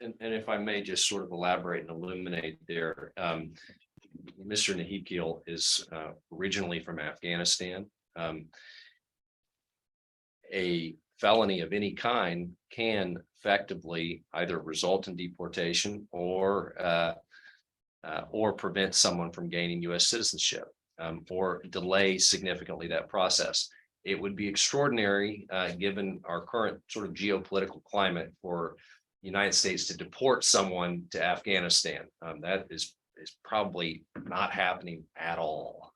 And if I may just sort of elaborate and illuminate there, Mr. Nahikil is originally from Afghanistan. A felony of any kind can effectively either result in deportation or prevent someone from gaining U.S. citizenship, or delay significantly that process. It would be extraordinary, given our current sort of geopolitical climate, for United States to deport someone to Afghanistan. That is probably not happening at all.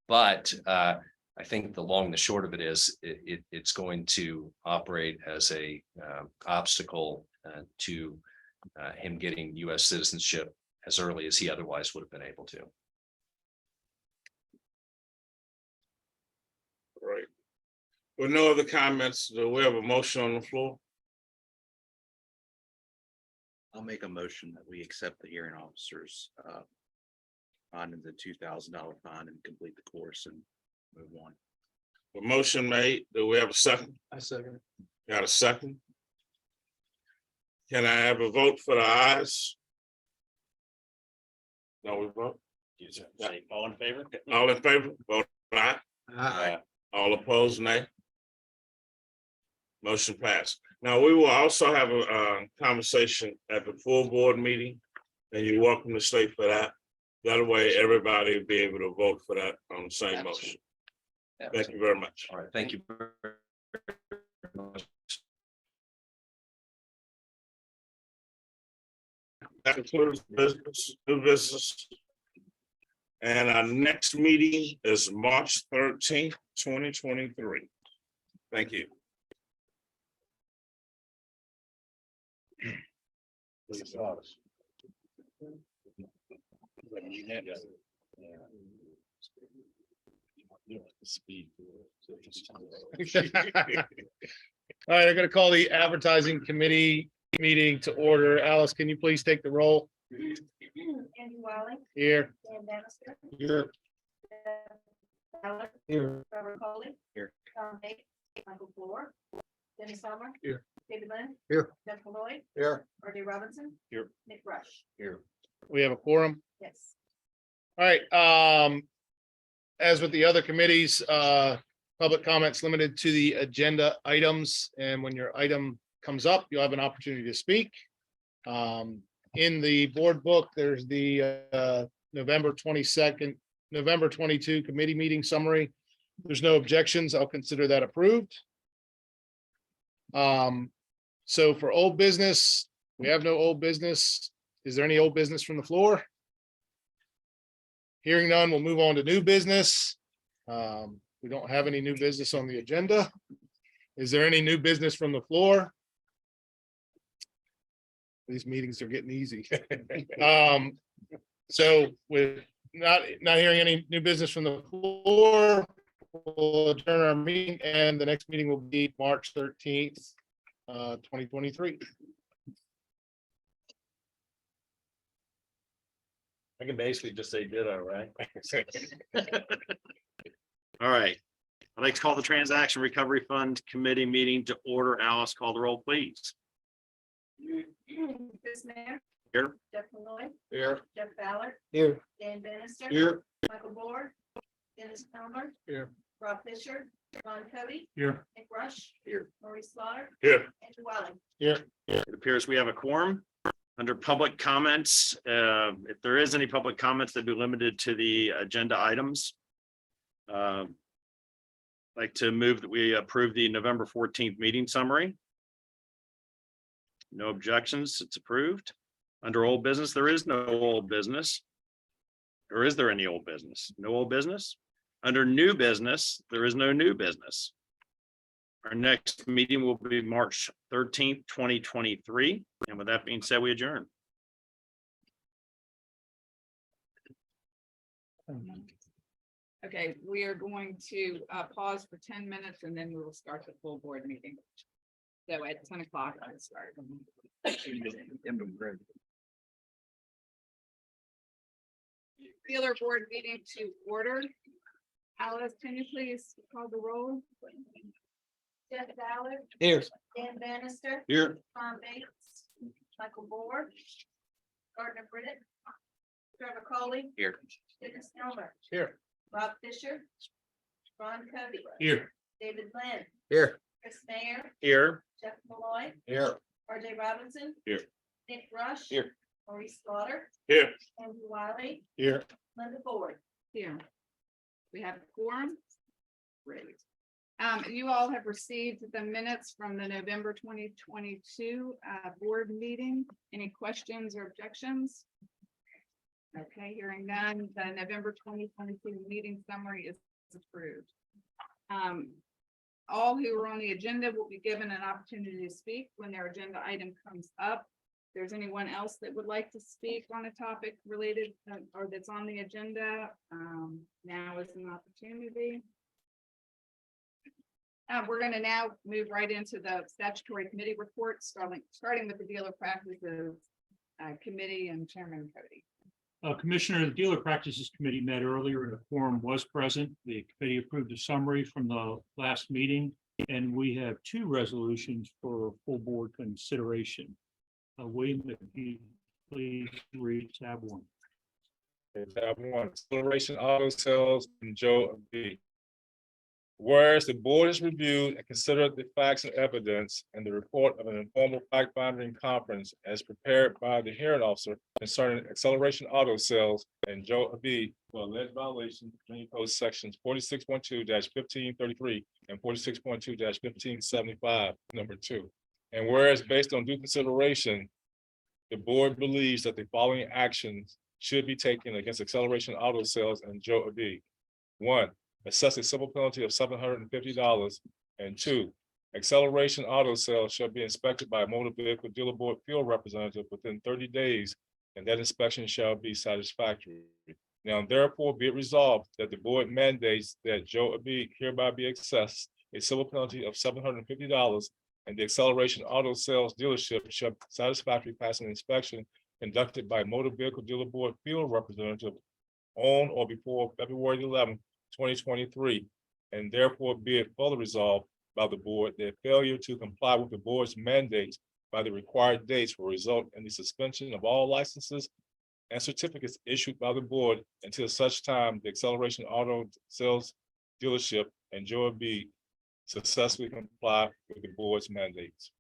But I think the long and the short of it is it's going to operate as a obstacle to him getting U.S. citizenship as early as he otherwise would have been able to. Right. With no other comments, do we have a motion on the floor? I'll make a motion that we accept the hearing officers fine and the $2,000 fine and complete the course and move on. A motion made. Do we have a second? I second. Got a second? Can I have a vote for the ayes? No, we vote. All in favor? All in favor, vote aye. Aye. All opposed, nay. Motion passed. Now, we will also have a conversation at the full board meeting, and you're welcome to stay for that. That way, everybody will be able to vote for that on the same motion. Thank you very much. All right, thank you. Very much. That concludes business, new business. And our next meeting is March 13th, 2023. Thank you. All right, I'm gonna call the advertising committee meeting to order. Alice, can you please take the roll? Andy Wiley, Here. Dan Bannister. Here. Ballard. Here. Trevor Coley. Here. Tom Bates, Michael Moore. Dennis Sommer. Here. David Lynn. Here. Jeff Malloy. Here. R.D. Robinson. Here. Nick Rush. Here. We have a quorum. Yes. All right, as with the other committees, public comments limited to the agenda items, and when your item comes up, you'll have an opportunity to speak. In the board book, there's the November 22nd, November 22 committee meeting summary. There's no objections. I'll consider that approved. So for old business, we have no old business. Is there any old business from the floor? Hearing none, we'll move on to new business. We don't have any new business on the agenda. Is there any new business from the floor? These meetings are getting easy. So with not hearing any new business from the floor, we'll adjourn our meeting, and the next meeting will be March 13th, 2023. I can basically just say ditto, right? All right. I'd like to call the Transaction Recovery Fund Committee meeting to order. Alice, call the roll, please. Chris Mayer. Here. Jeff Malloy. Here. Jeff Ballard. Here. Dan Bannister. Here. Michael Moore. Dennis Palmer. Here. Rob Fisher. Ron Cody. Here. Nick Rush. Here. Maurice Slaughter. Here. Andrew Wiley. Here. It appears we have a quorum. Under public comments, if there is any public comments, they'd be limited to the agenda items. Like to move that we approve the November 14th meeting summary. No objections, it's approved. Under old business, there is no old business. Or is there any old business? No old business? Under new business, there is no new business. Our next meeting will be March 13th, 2023. And with that being said, we adjourn. Okay, we are going to pause for 10 minutes and then we will start the full board meeting. So at 10 o'clock, I'll start. Regular board meeting to order. Alice, can you please call the roll? Jeff Ballard. Here. Dan Bannister. Here. Tom Bates. Michael Moore. Gardner Britton. Trevor Coley. Here. Dennis Elmer. Here. Rob Fisher. Ron Cody. Here. David Lynn. Here. Chris Mayer. Here. Jeff Malloy. Here. R.J. Robinson. Here. Nick Rush. Here. Maurice Slaughter. Here. Andrew Wiley. Here. Linda Ford. Here. We have a quorum. Great. You all have received the minutes from the November 2022 board meeting. Any questions or objections? Okay, hearing none, the November 2022 meeting summary is approved. All who are on the agenda will be given an opportunity to speak when their agenda item comes up. If there's anyone else that would like to speak on a topic related or that's on the agenda, now is an opportunity. We're going to now move right into the statutory committee report, starting with the dealer practices committee and Chairman Cody. Commissioner, the Dealer Practices Committee met earlier and a quorum was present. The committee approved a summary from the last meeting, and we have two resolutions for full board consideration. William, if you please read tab 1. Tab 1, acceleration auto sales and Joe B. Whereas the board has reviewed and considered the facts and evidence and the report of an informal fact-finding conference as prepared by the hearing officer concerning acceleration auto sales and Joe B. for alleged violation of Virginia Code sections 46.2-1533 and 46.2-1575, number 2. And whereas based on due consideration, the board believes that the following actions should be taken against acceleration auto sales and Joe B. 1, assess a civil penalty of $750. And 2, acceleration auto sales shall be inspected by a motor vehicle dealer board field representative within 30 days, and that inspection shall be satisfactory. Now therefore be it resolved that the board mandates that Joe B. hereby be assessed a civil penalty of $750, and the acceleration auto sales dealership shall satisfactorily pass an inspection conducted by a motor vehicle dealer board field representative on or before February 11, 2023, and therefore be it further resolved by the board that failure to comply with the board's mandates by the required dates will result in the suspension of all licenses and certificates issued by the board until such time the acceleration auto sales dealership and Joe B. successfully comply with the board's mandates.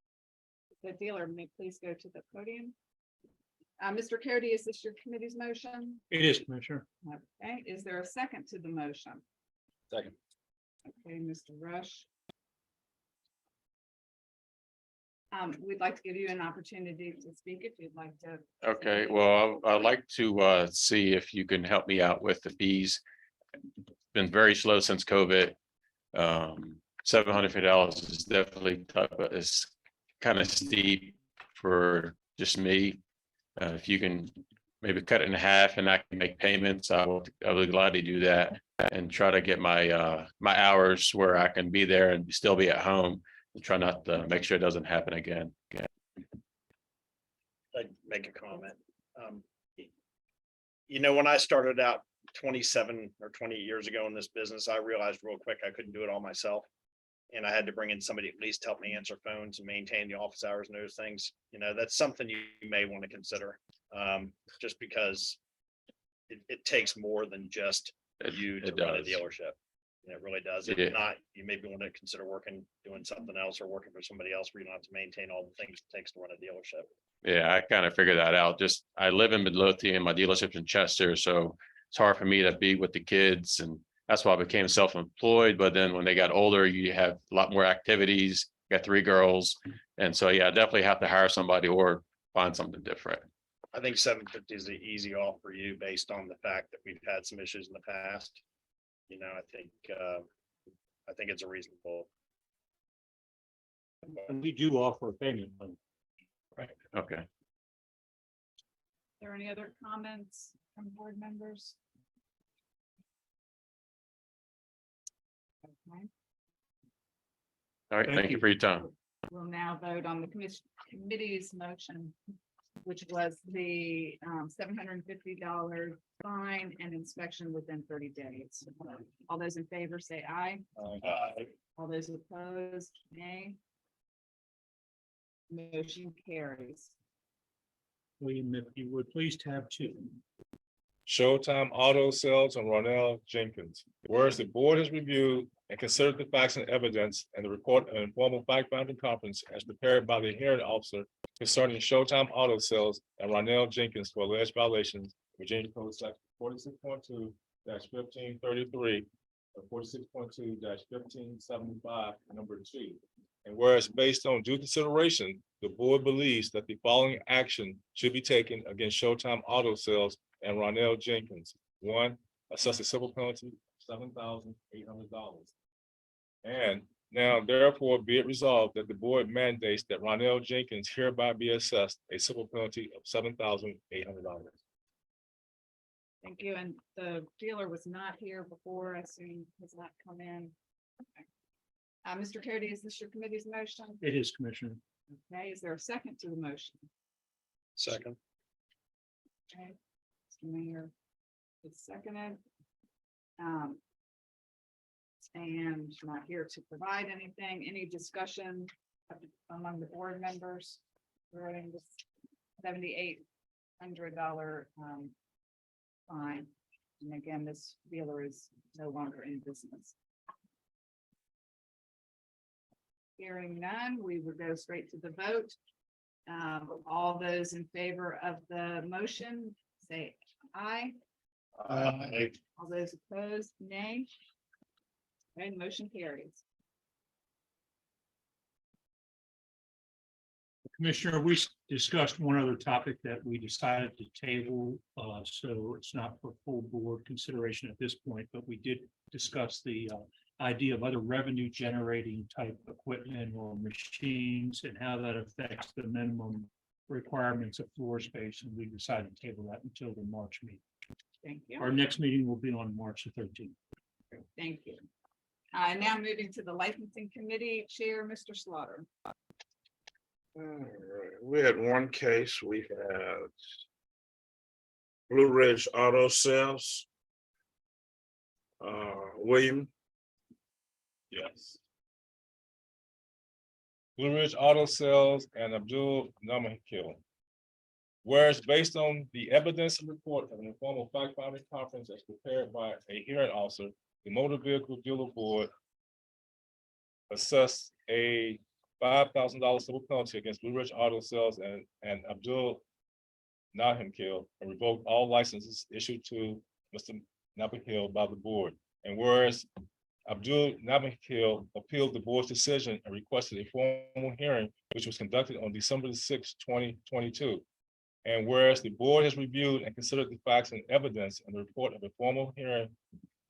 The dealer may please go to the podium. Mr. Cody, is this your committee's motion? It is, Commissioner. Okay, is there a second to the motion? Second. Okay, Mr. Rush. We'd like to give you an opportunity to speak if you'd like to. Okay, well, I'd like to see if you can help me out with the fees. Been very slow since COVID. $750 is definitely tough, but it's kind of steep for just me. If you can maybe cut it in half and I can make payments, I'll be glad to do that and try to get my my hours where I can be there and still be at home and try not to make sure it doesn't happen again. I'd make a comment. You know, when I started out 27 or 20 years ago in this business, I realized real quick I couldn't do it all myself. And I had to bring in somebody at least to help me answer phones and maintain the office hours and those things. You know, that's something you may want to consider. Just because it takes more than just you to run a dealership. It really does. If not, you maybe want to consider doing something else or working for somebody else where you don't have to maintain all the things it takes to run a dealership. Yeah, I kind of figured that out. Just I live in Midlothian and my dealership's in Chester, so it's hard for me to be with the kids, and that's why I became self-employed. But then when they got older, you have a lot more activities. Got 3 girls, and so yeah, I definitely have to hire somebody or find something different. I think 750 is the easy off for you based on the fact that we've had some issues in the past. You know, I think it's a reasonable. And we do offer a payment plan. Right. Okay. Are there any other comments from board members? Okay, All right. Thank you for your time. we'll now vote on the committee's motion, which was the $750 fine and inspection within 30 days. All those in favor say aye. All those opposed, nay. Motion carries. William, if you would please tab 2. Showtime Auto Sales and Ronell Jenkins. Whereas the board has reviewed and considered the facts and evidence and the report of an informal fact-finding conference as prepared by the hearing officer concerning Showtime Auto Sales and Ronell Jenkins for alleged violations of Virginia Code Section 46.2-1533 46.2-1575, number 2. And whereas based on due consideration, the board believes that the following action should be taken against Showtime Auto Sales and Ronell Jenkins. One, assess a civil penalty of $7,800. And now therefore be it resolved that the board mandates that Ronell Jenkins hereby be assessed a civil penalty of $7,800. Thank you. And the dealer was not here before. I assume has not come in. Okay. Mr. Cody, is this your committee's motion? It is, Commissioner. Okay, is there a second to the motion? Second. Okay. Mr. Mayor, it's seconded. And not here to provide anything, any discussion among the board members regarding this $7,800 fine. And again, this dealer is no longer in business. Hearing none, we will go straight to the vote. All those in favor of the motion, say aye. Aye. All those opposed, nay. And motion carries. Commissioner, we discussed one other topic that we decided to table, so it's not for full board consideration at this point, but we did discuss the idea of other revenue generating type equipment or machines and how that affects the minimum requirements of floor space, and we decided to table that until the March meeting. Thank you. Our next meeting will be on March the 13th. Thank you. Now moving to the licensing committee chair, Mr. Slaughter. All right, we had one case, we had Blue Ridge Auto Sales. William, Yes. Blue Ridge Auto Sales and Abdul Namakil. Whereas based on the evidence and report of an informal fact-finding conference as prepared by a hearing officer, the Motor Vehicle Dealer Board assessed a $5,000 civil penalty against Blue Ridge Auto Sales and Abdul Nahimkil and revoked all licenses issued to Mr. Nahimkil by the board. And whereas Abdul Nahimkil appealed the board's decision and requested a formal hearing, which was conducted on December 6, 2022. And whereas the board has reviewed and considered the facts and evidence in the report of a formal hearing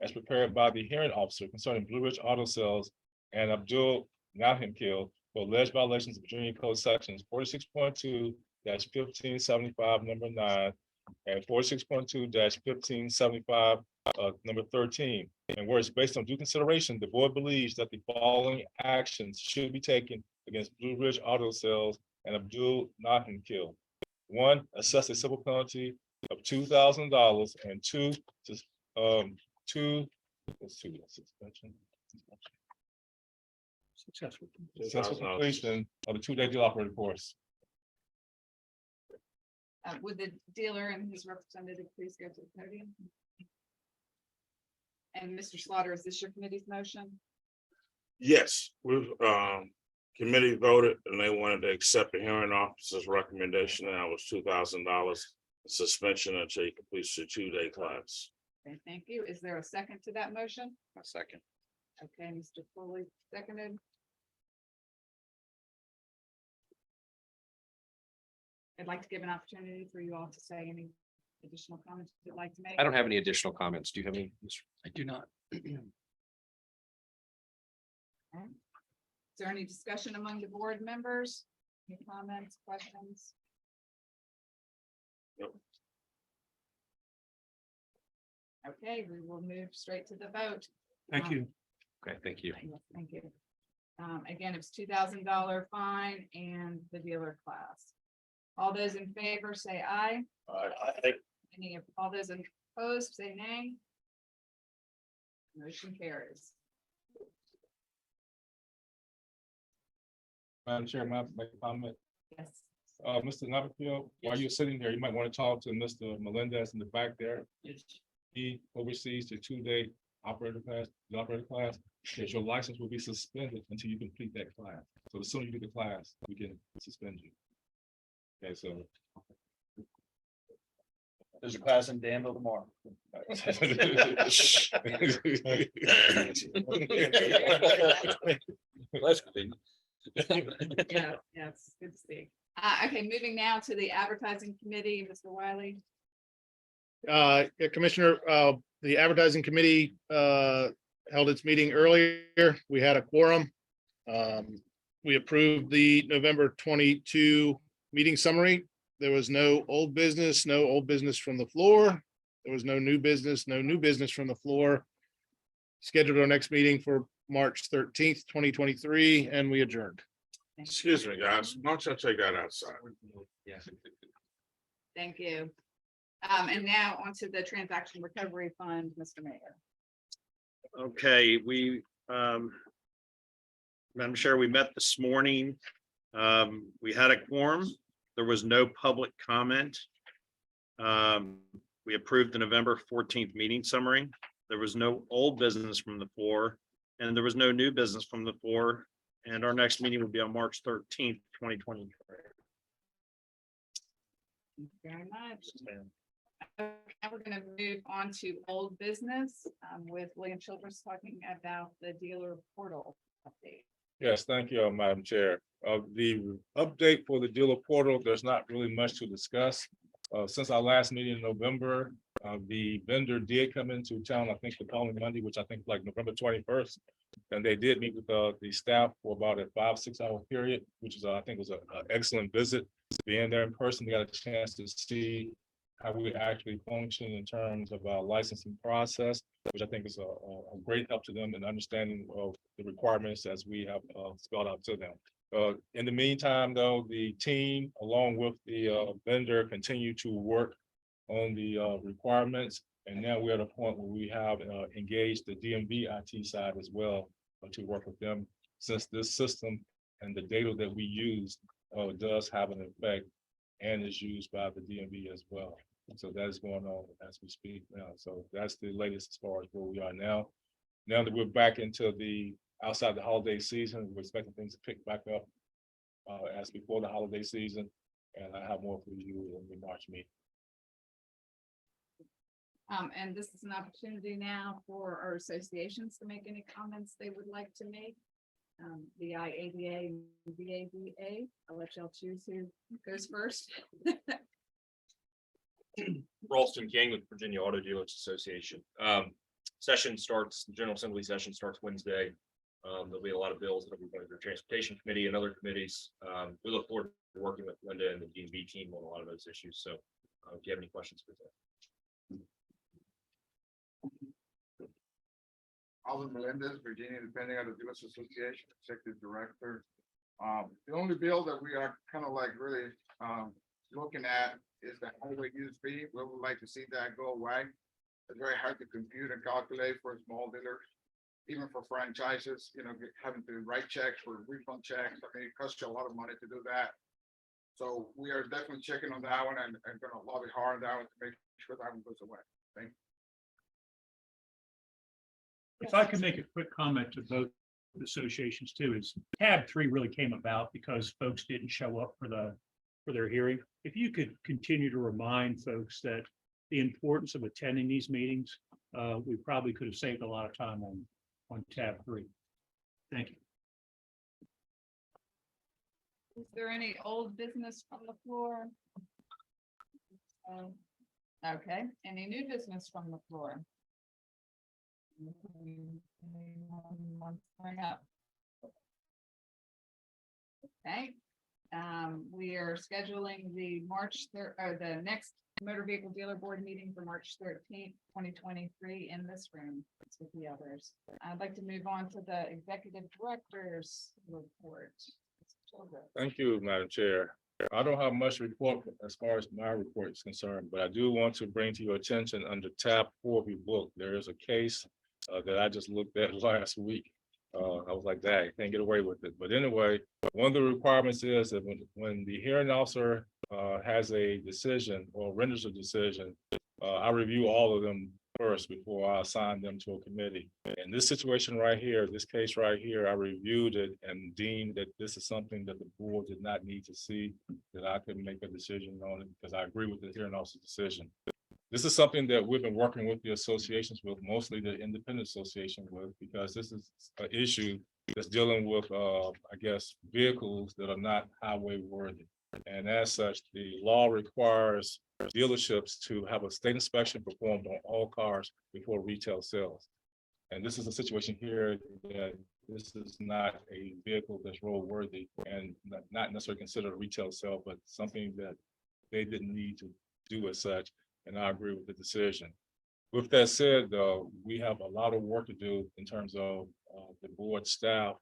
as prepared by the hearing officer concerning Blue Ridge Auto Sales and Abdul Nahimkil for alleged violations of Virginia Code sections 46.2-1575, number 9, and 46.2-1575, number 13. And whereas based on due consideration, the board believes that the following actions should be taken against Blue Ridge Auto Sales and Abdul Nahimkil. One, assess a civil penalty of $2,000, and successful completion of the 2-day deal operating course. Would the dealer and his representative please go to the podium? And Mr. Slaughter, is this your committee's motion? yes, we've committee voted and they wanted to accept the hearing officer's recommendation, and that was $2,000 suspension until he completes the 2-day class. Okay, thank you. Is there a second to that motion? A second. Okay, Mr. Foley, seconded. I'd like to give an opportunity for you all to say any additional comments you'd like to make. I don't have any additional comments. Do you have any? I do not. Okay. Is there any discussion among the board members? Any comments, questions? Nope. Okay, we will move straight to the vote. Thank you. Okay, thank you. Yes, thank you. Again, it's $2,000 fine and the dealer class. All those in favor say aye. All those opposed say nay. Motion carries. Madam Chair, may I make a comment? Yes. Mr. Nahimkil, while you're sitting there, you might want to talk to Mr. Melendez in the back there. He oversees the 2-day operator class, the operator class. Yes, your license will be suspended until you complete that class. So the sooner you do the class, we can suspend you. Okay, so There's a class in Danville tomorrow. That's convenient. Yeah, yes, good to see. Okay, moving now to the advertising committee, Mr. Wiley. Yeah, Commissioner, the advertising committee held its meeting earlier. We had a quorum. We approved the November 22 meeting summary. There was no old business from the floor. There was no new business from the floor. Scheduled our next meeting for March 13th, 2023, and we adjourned. Excuse me, guys, why don't you take that outside? Thank you. And now onto the transaction recovery fund, Mr. Mayor. Okay, Madam Chair, we met this morning. We had a quorum. There was no public comment. We approved the November 14th meeting summary. There was no old business from the floor, and there was no new business from the floor. And our next meeting will be on March 13th, 2023. Thank you very much. Okay, now we're going to move on to old business with William Childress talking about the dealer portal update. Yes, thank you, Madam Chair. The update for the dealer portal, there's not really much to discuss. Since our last meeting in November, the vendor did come into town, I think the following Monday, which I think like November 21st. And they did meet with the staff for about a 5-6 hour period, which is, I think was an excellent visit. Being there in person, we got a chance to see how we actually function in terms of our licensing process, which I think is a great help to them in understanding of the requirements as we have spelled out to them. In the meantime, though, the team, along with the vendor, continue to work on the requirements. And now we're at a point where we have engaged the DMV IT side as well to work with them, since this system and the data that we use does have an effect and is used by the DMV as well. So that is going on as we speak now. So that's the latest as far as where we are now. Now that we're back into the outside the holiday season, we're expecting things to pick back up as before the holiday season. And I have more for you in the March meeting. And this is an opportunity now for our associations to make any comments they would like to make. The IADA and VABA, I'll let y'all choose who goes first. Ralston King with Virginia Auto Dealers Association. Session starts, the General Assembly session starts Wednesday. There'll be a lot of bills that'll be going through Transportation Committee and other committees. We look forward to working with Linda and the DMV team on a lot of those issues. So if you have any questions for that. Alvin Melendez, Virginia Independent Auto Dealers Association, Executive Director. The only bill that we are kind of like really looking at is the highway use fee. We would like to see that go away. It's very hard to compute and calculate for small dealers, even for franchises, having to write checks for refund checks. I mean, it costs you a lot of money to do that. So we are definitely checking on that one and going to lobby hard on that one to make sure that one goes away. Thank you. If I could make a quick comment to both associations too, is tab 3 really came about because folks didn't show up for their hearing. If you could continue to remind folks that the importance of attending these meetings, we probably could have saved a lot of time on tab 3. Thank you. Is there any old business from the floor? Okay, any new business from the floor? Okay, we are scheduling the March 3rd, or the next motor vehicle dealer board meeting for March 13th, 2023 in this room. It's with the others. I'd like to move on to the executive director's report. Thank you, Madam Chair. I don't have much report as far as my report is concerned, but I do want to bring to your attention under tab 4 of your book, there is a case that I just looked at last week. I was like, dang, can't get away with it. But anyway, one of the requirements is that when the hearing officer has a decision or renders a decision, I review all of them first before I assign them to a committee. In this situation right here, this case right here, I reviewed it and deemed that this is something that the board did not need to see, that I could make a decision on it because I agree with the hearing officer's decision. This is something that we've been working with the associations with, mostly the independent association with, because this is an issue that's dealing with, I guess, vehicles that are not highway worthy. And as such, the law requires dealerships to have a state inspection performed on all cars before retail sales. And this is a situation here that this is not a vehicle that's roadworthy and not necessarily considered a retail sale, but something that they didn't need to do as such. And I agree with the decision. With that said, though, we have a lot of work to do in terms of the board staff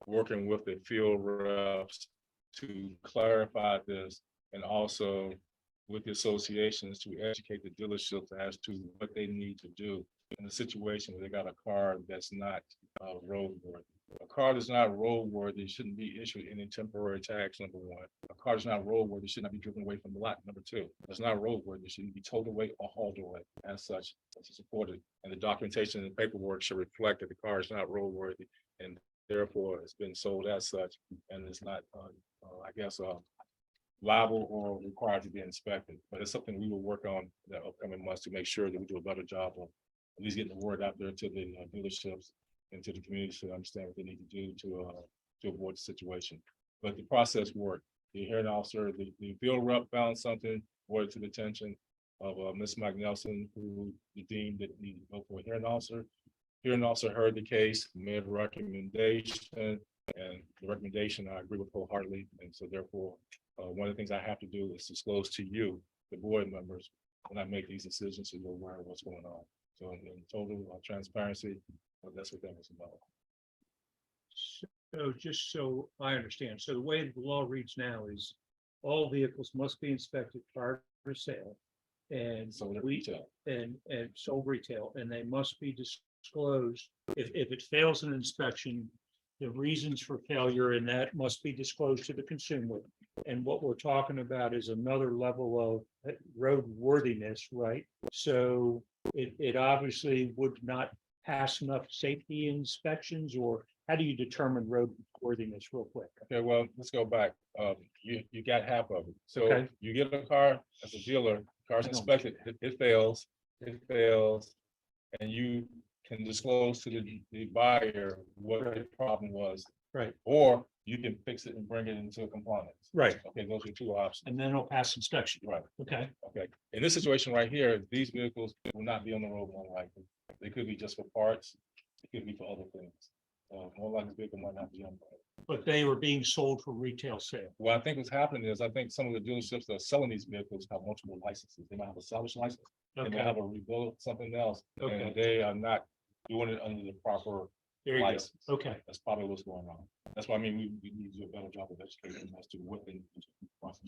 working with the field reps to clarify this, and also with the associations to educate the dealerships as to what they need to do in a situation where they got a car that's not roadworthy. A car that's not roadworthy shouldn't be issued any temporary tags, number one. A car that's not roadworthy should not be driven away from the lot, number two. It's not roadworthy, it shouldn't be towed away or hauled away. As such, it's supported. And the documentation and paperwork should reflect that the car is not roadworthy and therefore it's been sold as such and it's not, I guess, liable or required to be inspected. But it's something we will work on the upcoming months to make sure that we do a better job of at least getting the word out there to the dealerships and to the community to understand what they need to do to avoid the situation. But the process worked. The hearing officer, the field rep found something, brought it to the attention of Ms. Mike Nelson, who the dean that needed to go for a hearing officer. Hearing officer heard the case, made a recommendation, and the recommendation I agree with wholeheartedly. And so therefore, one of the things I have to do is disclose to you, the board members, when I make these decisions, so you're aware of what's going on. So in total transparency, that's what that was about. So just so I understand, so the way the law reads now is all vehicles must be inspected prior to sale. And Sold at we, retail. and sold retail, and they must be disclosed. If it fails an inspection, the reasons for failure in that must be disclosed to the consumer. And what we're talking about is another level of roadworthiness, right? So it obviously would not pass enough safety inspections, or how do you determine roadworthiness real quick? Okay, well, let's go back. You got half of it. So Okay. you get a car as a dealer, car's inspected, it fails, and you can disclose to the buyer what the problem was. Right. Or you can fix it and bring it into compliance. Right. Okay, those are two options. And then it'll pass inspection. Right. Okay. Okay, in this situation right here, these vehicles will not be on the road more likely. They could be just for parts, it could be for other things. More likely this vehicle might not be on the road. But they were being sold for retail sale. What I think what's happening is, I think some of the dealerships that are selling these vehicles have multiple licenses. They might have a salvage license, they Okay. might have a rebuild, something else, Okay. and they are not doing it under the proper There you go. license. Okay. That's probably what's going on. That's why I mean, we need to do a better job of educating as to what they need to do.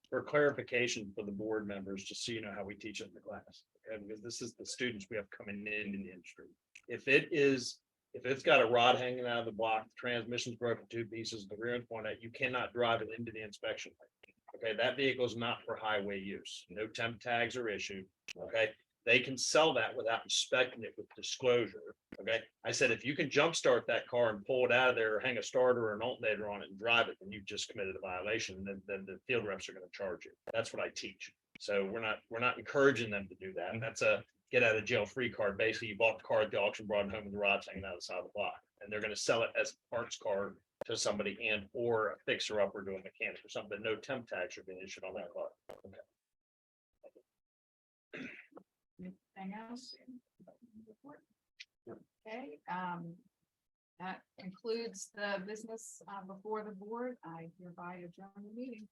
For clarification for the board members, just so you know how we teach it in the class, okay, because this is the students we have coming in the industry. If it's got a rod hanging out of the block, the transmission's broken, two pieces, the rear end's pointed out, you cannot drive it into the inspection. Okay, that vehicle is not for highway use. No temp tags are issued. Okay, they can sell that without inspecting it with disclosure. Okay, I said, if you can jumpstart that car and pull it out of there, or hang a starter or an alternator on it and drive it, then you've just committed a violation. Then the field reps are going to charge you. That's what I teach. So we're not encouraging them to do that. That's a get out of jail free card. Basically, you bought the car at the auction, brought it home, and the rod's hanging out of the side of the block, and they're going to sell it as a parts card to somebody and or a fixer up or do a mechanic or something. No temp tags are being issued on that car. Okay. Anything else? Okay, that concludes the business before the board. I hereby adjourn the meeting.